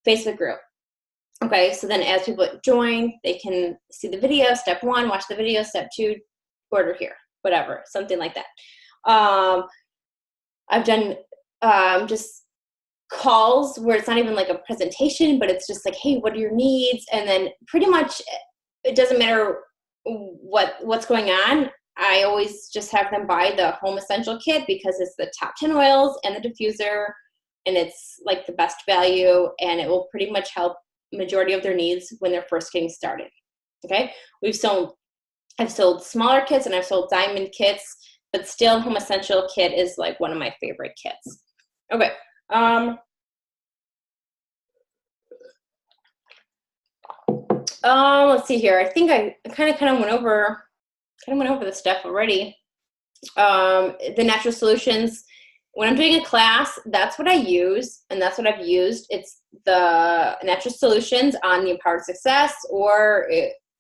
[SPEAKER 1] Facebook group. Okay, so then as people join, they can see the video, step 1, watch the video, step 2, order here, whatever, something like that. I've done just calls where it's not even like a presentation, but it's just like, hey, what are your needs? And then pretty much it doesn't matter what's going on. I always just have them buy the home essential kit because it's the top 10 oils and the diffuser, and it's like the best value, and it will pretty much help majority of their needs when they're first getting started. Okay, I've sold smaller kits and I've sold diamond kits, but still home essential kit is like one of my favorite kits. Okay. Let's see here. I think I kind of went over the stuff already. The natural solutions. When I'm doing a class, that's what I use, and that's what I've used. It's the natural solutions on the Empowered Success, or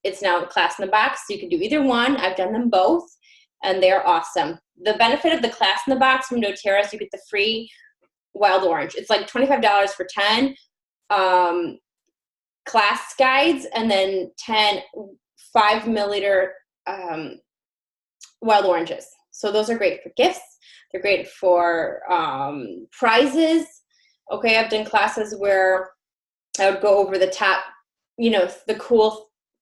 [SPEAKER 1] it's now a class in the box. So you can do either one. I've done them both, and they're awesome. The benefit of the class in the box from doTERRA is you get the free wild orange. It's like $25 for 10 class guides, and then 10 5 milliliter wild oranges. So those are great for gifts. They're great for prizes. Okay, I've done classes where I would go over the top, the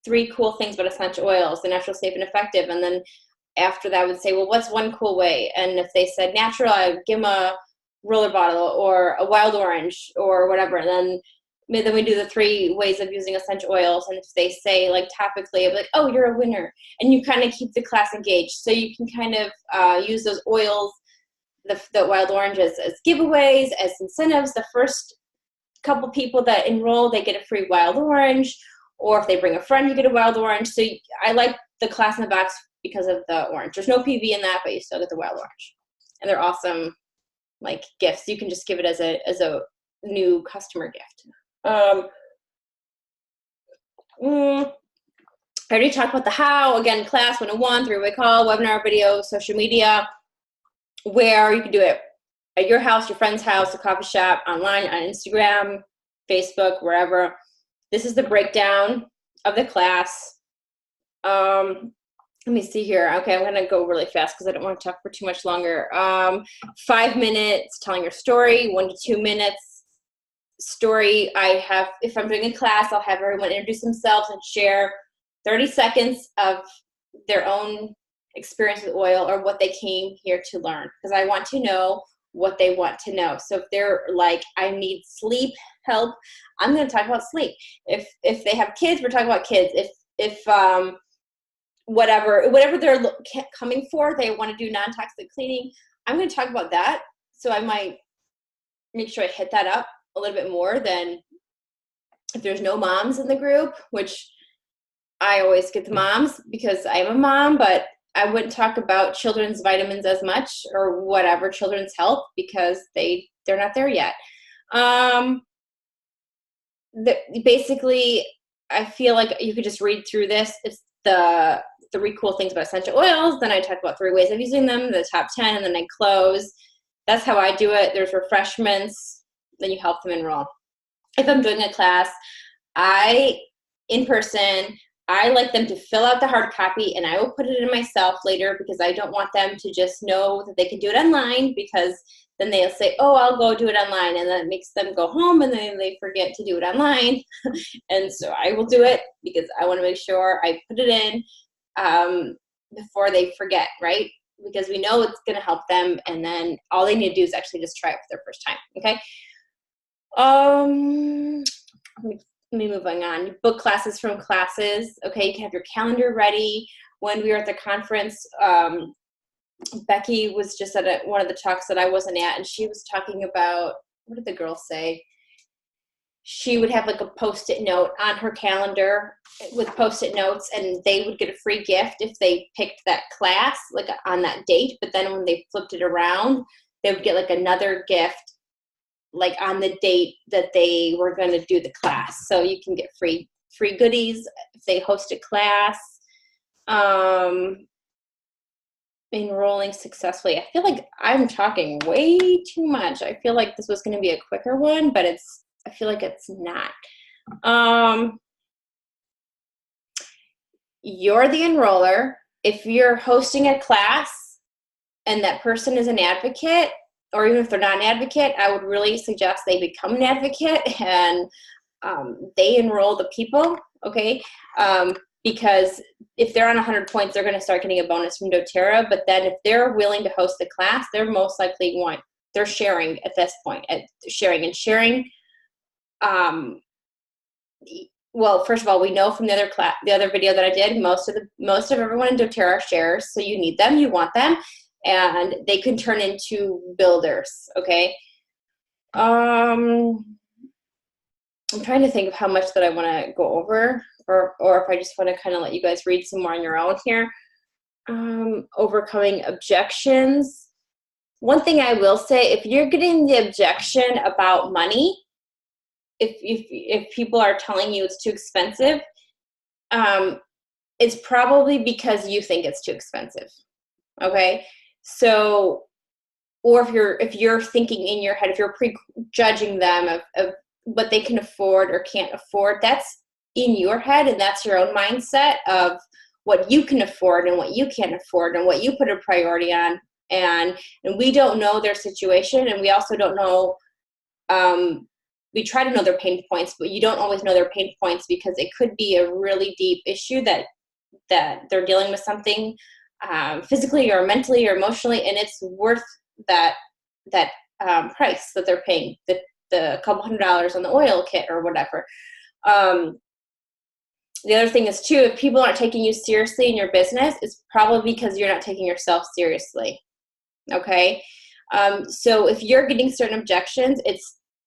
[SPEAKER 1] 3 cool things about essential oils, the natural, safe, and effective. And then after that, I would say, well, what's one cool way? And if they said natural, I would give them a roller bottle or a wild orange or whatever. And then we do the 3 ways of using essential oils. And if they say like topically, I'll be like, oh, you're a winner. And you kind of keep the class engaged. So you can kind of use those oils, the wild oranges, as giveaways, as incentives. The first couple people that enroll, they get a free wild orange, or if they bring a friend, you get a wild orange. So I like the class in the box because of the orange. There's no PV in that, but you still get the wild orange. And they're awesome, like, gifts. You can just give it as a new customer gift. I already talked about the how. Again, class 101, three-way call, webinar, video, social media, where you can do it at your house, your friend's house, a coffee shop, online, on Instagram, Facebook, wherever. This is the breakdown of the class. Let me see here. Okay, I'm gonna go really fast because I don't want to talk for too much longer. 5 minutes telling your story, 1 to 2 minutes story. If I'm doing a class, I'll have everyone introduce themselves and share 30 seconds of their own experience with oil or what they came here to learn, because I want to know what they want to know. So if they're like, I need sleep help, I'm going to talk about sleep. If they have kids, we're talking about kids. If whatever they're coming for, they want to do non-toxic cleaning, I'm going to talk about that. So I might make sure I hit that up a little bit more than if there's no moms in the group, which I always get the moms because I'm a mom, but I wouldn't talk about children's vitamins as much or whatever, children's health, because they're not there yet. Basically, I feel like you could just read through this. It's the 3 cool things about essential oils. Then I talk about 3 ways of using them, the top 10, and then I close. That's how I do it. There's refreshments. Then you help them enroll. If I'm doing a class, in person, I like them to fill out the hard copy, and I will put it in myself later because I don't want them to just know that they can do it online, because then they'll say, oh, I'll go do it online, and then it makes them go home and then they forget to do it online. And so I will do it because I want to make sure I put it in before they forget, right? Because we know it's going to help them, and then all they need to do is actually just try it for their first time, okay? Let me moving on. You book classes from classes. Okay, you can have your calendar ready. When we were at the conference, Becky was just at one of the talks that I wasn't at, and she was talking about, what did the girl say? She would have like a Post-it note on her calendar with Post-it notes, and they would get a free gift if they picked that class like on that date. But then when they flipped it around, they would get like another gift like on the date that they were going to do the class. So you can get free goodies if they host a class. Enrolling successfully. I feel like I'm talking way too much. I feel like this was going to be a quicker one, but I feel like it's not. You're the enroller. If you're hosting a class and that person is an advocate, or even if they're not an advocate, I would really suggest they become an advocate and they enroll the people, okay? Because if they're on 100 points, they're going to start getting a bonus from doTERRA. But then if they're willing to host the class, they're most likely they're sharing at this point, sharing. Well, first of all, we know from the other video that I did, most of everyone in doTERRA shares. So you need them, you want them, and they can turn into builders, okay? I'm trying to think of how much that I want to go over, or if I just want to kind of let you guys read some more on your own here. Overcoming objections. One thing I will say, if you're getting the objection about money, if people are telling you it's too expensive, it's probably because you think it's too expensive, okay? So, or if you're thinking in your head, if you're prejudging them of what they can afford or can't afford, that's in your head, and that's your own mindset of what you can afford and what you can't afford and what you put a priority on. And we don't know their situation, and we also don't know, we try to know their pain points, but you don't always know their pain points, because it could be a really deep issue that they're dealing with something physically or mentally or emotionally, and it's worth that price that they're paying, the couple $100 on the oil kit or whatever. The other thing is too, if people aren't taking you seriously in your business, it's probably because you're not taking yourself seriously, okay? So if you're getting certain objections,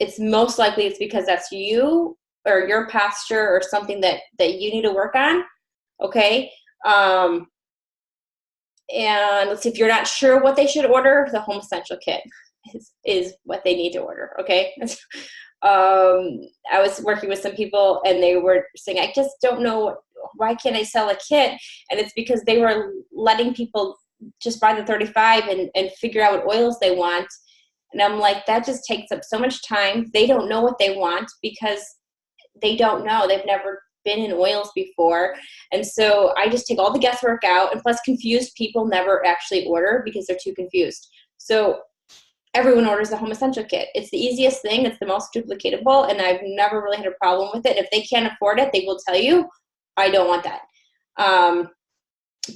[SPEAKER 1] it's most likely it's because that's you or your posture or something that you need to work on. Okay. And let's see, if you're not sure what they should order, the home essential kit is what they need to order. Okay. I was working with some people and they were saying, I just don't know, why can't I sell a kit? And it's because they were letting people just buy the 35 and figure out what oils they want. And I'm like, that just takes up so much time. They don't know what they want because they don't know. They've never been in oils before. And so I just take all the guesswork out, and plus confused people never actually order because they're too confused. So everyone orders the home essential kit. It's the easiest thing. It's the most duplicatable, and I've never really had a problem with it. If they can't afford it, they will tell you, I don't want that.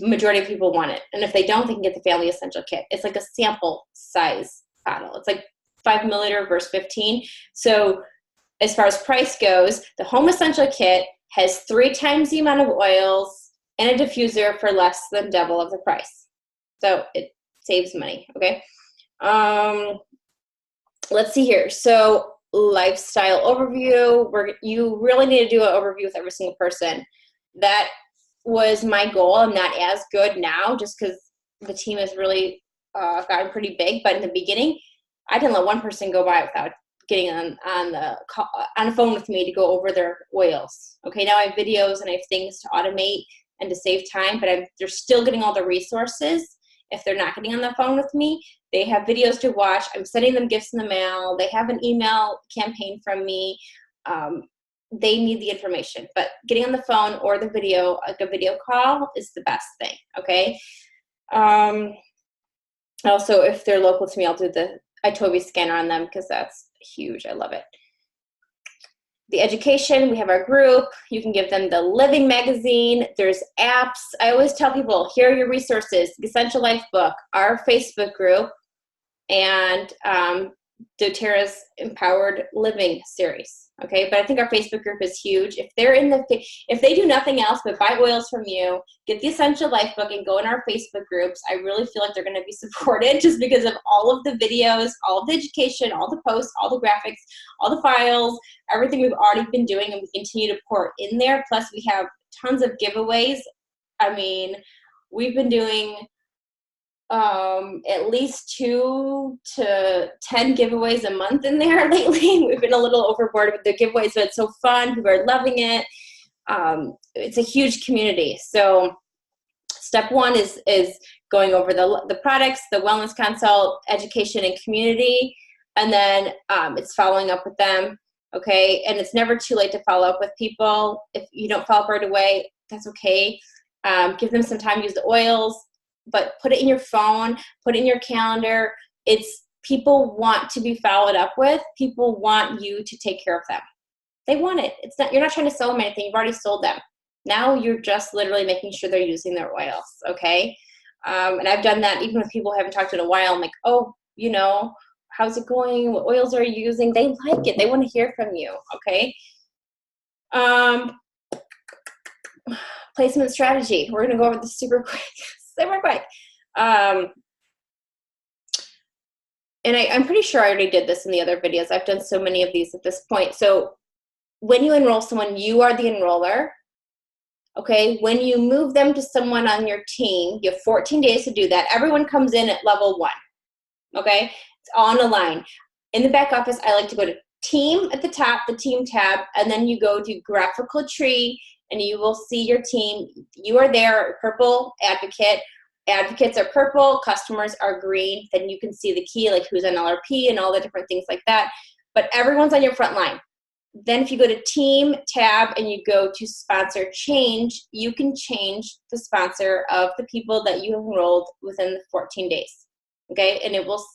[SPEAKER 1] Majority of people want it. And if they don't, they can get the family essential kit. It's like a sample size bottle. It's like 5 milliliter versus 15. So as far as price goes, the home essential kit has 3 times the amount of oils and a diffuser for less than double of the price. So it saves money, okay? Let's see here. So lifestyle overview. You really need to do an overview with every single person. That was my goal. I'm not as good now just because the team has really gotten pretty big. But in the beginning, I didn't let one person go by without getting on the phone with me to go over their oils. Okay, now I have videos and I have things to automate and to save time, but they're still getting all the resources. If they're not getting on the phone with me, they have videos to watch. I'm sending them gifts in the mail. They have an email campaign from me. They need the information, but getting on the phone or the video, like a video call, is the best thing. Okay. Also, if they're local to me, I'll do the iToby scanner on them because that's huge. I love it. The education, we have our group. You can give them the Living magazine. There's apps. I always tell people, here are your resources: the Essential Life book, our Facebook group, and doTERRA's Empowered Living series. Okay, but I think our Facebook group is huge. If they do nothing else but buy oils from you, get the Essential Life book, and go in our Facebook groups, I really feel like they're going to be supported just because of all of the videos, all of the education, all the posts, all the graphics, all the files, everything we've already been doing, and we continue to pour in there. Plus, we have tons of giveaways. I mean, we've been doing at least 2 to 10 giveaways a month in there lately. We've been a little overboard with the giveaways, but it's so fun. People are loving it. It's a huge community. So step 1 is going over the products, the wellness consult, education, and community. And then it's following up with them. Okay. And it's never too late to follow up with people. If you don't follow up right away, that's okay. Give them some time to use the oils, but put it in your phone, put it in your calendar. People want to be followed up with. People want you to take care of them. They want it. You're not trying to sell them anything. You've already sold them. Now you're just literally making sure they're using their oils. Okay. And I've done that even with people who haven't talked to in a while. I'm like, oh, how's it going? What oils are you using? They like it. They want to hear from you. Okay. Placement strategy. We're going to go over this super quick. And I'm pretty sure I already did this in the other videos. I've done so many of these at this point. So when you enroll someone, you are the enroller. Okay. When you move them to someone on your team, you have 14 days to do that. Everyone comes in at level 1. Okay. It's on a line. In the back office, I like to go to team at the top, the team tab, and then you go to graphical tree, and you will see your team. You are there, purple advocate. Advocates are purple, customers are green. Then you can see the key, like who's on LRP and all the different things like that. But everyone's on your front line. Then if you go to team tab and you go to sponsor change, you can change the sponsor of the people that you enrolled within the 14 days. Okay, and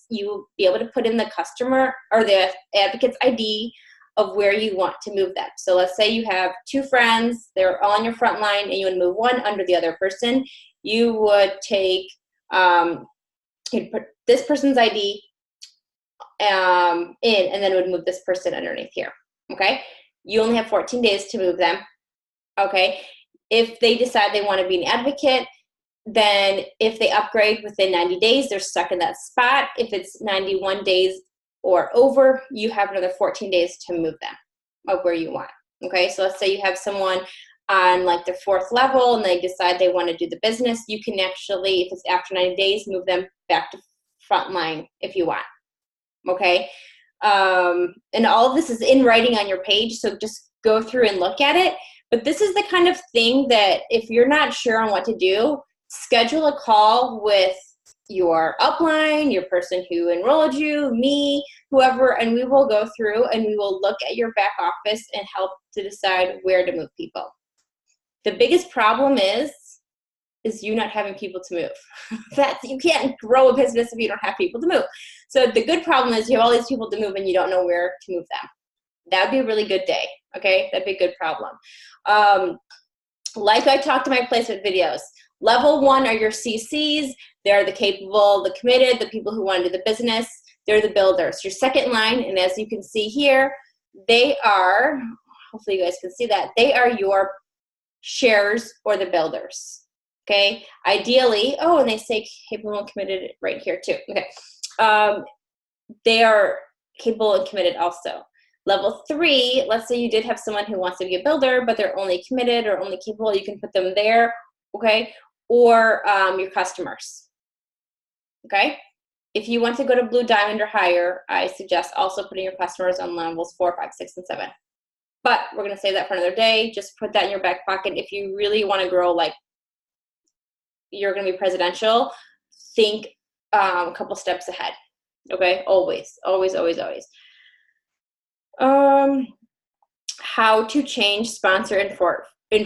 [SPEAKER 1] you'll be able to put in the customer or the advocate's ID of where you want to move them. So let's say you have 2 friends, they're all on your front line, and you would move one under the other person. You would take, you'd put this person's ID in, and then would move this person underneath here. Okay, you only have 14 days to move them. Okay, if they decide they want to be an advocate, then if they upgrade within 90 days, they're stuck in that spot. If it's 91 days or over, you have another 14 days to move them up where you want. Okay, so let's say you have someone on like the 4th level and they decide they want to do the business, you can actually, if it's after 90 days, move them back to frontline if you want. Okay, and all of this is in writing on your page, so just go through and look at it. But this is the kind of thing that if you're not sure on what to do, schedule a call with your upline, your person who enrolled you, me, whoever, and we will go through and we will look at your back office and help to decide where to move people. The biggest problem is you not having people to move. You can't grow a business if you don't have people to move. So the good problem is you have all these people to move and you don't know where to move them. That would be a really good day, okay? That'd be a good problem. Like I talked in my placement videos, level 1 are your CCs. They're the capable, the committed, the people who want to do the business. They're the builders. Your second line, and as you can see here, they are, hopefully you guys can see that, they are your shares or the builders. Okay, ideally, oh, and they say capable and committed right here too. Okay, they are capable and committed also. Level 3, let's say you did have someone who wants to be a builder, but they're only committed or only capable, you can put them there, okay? Or your customers, okay? If you want to go to Blue Diamond or higher, I suggest also putting your customers on levels 4, 5, 6, and 7. But we're gonna save that for another day. Just put that in your back pocket. If you really wanna grow, like you're gonna be presidential, think a couple steps ahead, okay? Always, always, always, always. How to change sponsor in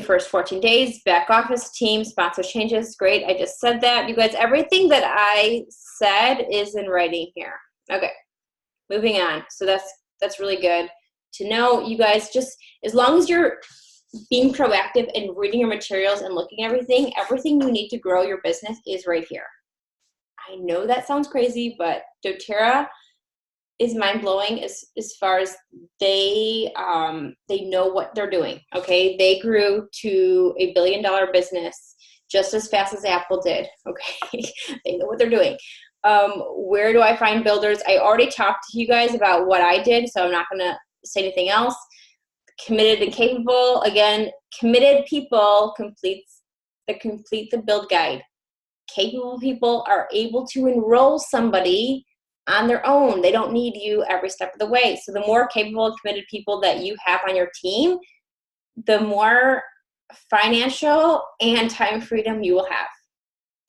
[SPEAKER 1] first 14 days, back office team, sponsor changes, great, I just said that. You guys, everything that I said is in writing here. Okay, moving on. So that's really good to know. You guys, just as long as you're being proactive and reading your materials and looking at everything you need to grow your business is right here. I know that sounds crazy, but doTERRA is mind-blowing as far as they know what they're doing, okay? They grew to $1 billion business just as fast as Apple did, okay? They know what they're doing. Where do I find builders? I already talked to you guys about what I did, so I'm not gonna say anything else. Committed and capable, again, committed people complete the build guide. Capable people are able to enroll somebody on their own. They don't need you every step of the way. So the more capable and committed people that you have on your team, the more financial and time freedom you will have,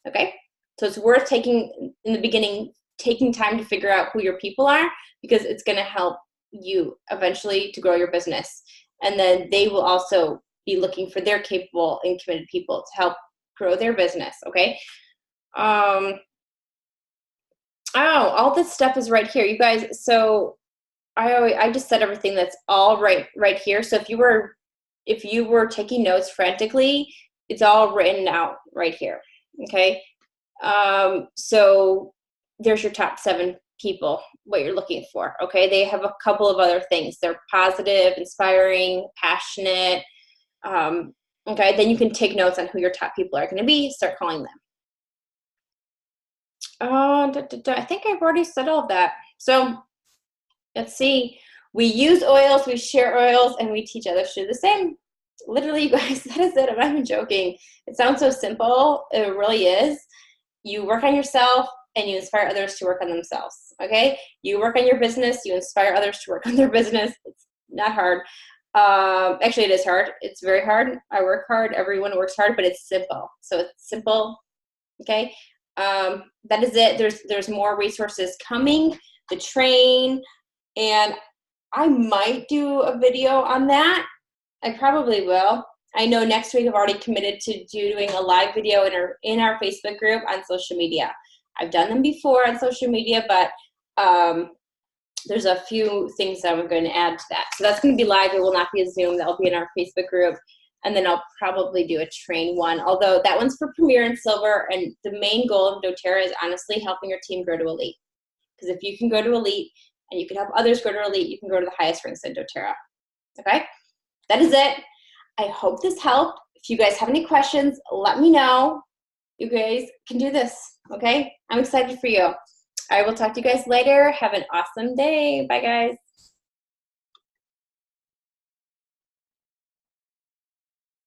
[SPEAKER 1] okay? So it's worth taking, in the beginning, taking time to figure out who your people are, because it's gonna help you eventually to grow your business. And then they will also be looking for their capable and committed people to help grow their business, okay? Oh, all this stuff is right here, you guys. So I just said everything that's all right here. So if you were taking notes frantically, it's all written out right here. Okay. So there's your top 7 people, what you're looking for. Okay. They have a couple of other things. They're positive, inspiring, passionate. Okay. Then you can take notes on who your top people are going to be. Start calling them. I think I've already said all of that. So let's see. We use oils, we share oils, and we teach others to do the same. Literally, you guys, that is it. I'm not even joking. It sounds so simple. It really is. You work on yourself and you inspire others to work on themselves, okay? You work on your business, you inspire others to work on their business. It's not hard. Actually, it is hard. It's very hard. I work hard. Everyone works hard, but it's simple. So it's simple, okay? That is it. There's more resources coming to train, and I might do a video on that. I probably will. I know next week I've already committed to doing a live video in our Facebook group on social media. I've done them before on social media, but there's a few things that I'm going to add to that. So that's going to be live. It will not be a Zoom. That will be in our Facebook group. And then I'll probably do a train one, although that one's for Premier and Silver. And the main goal of doTERRA is honestly helping your team grow to elite. Because if you can go to elite and you can help others grow to elite, you can go to the highest ranks in doTERRA. Okay? That is it. I hope this helped. If you guys have any questions, let me know. You guys can do this, okay? I'm excited for you. I will talk to you guys later. Have an awesome day. Bye, guys.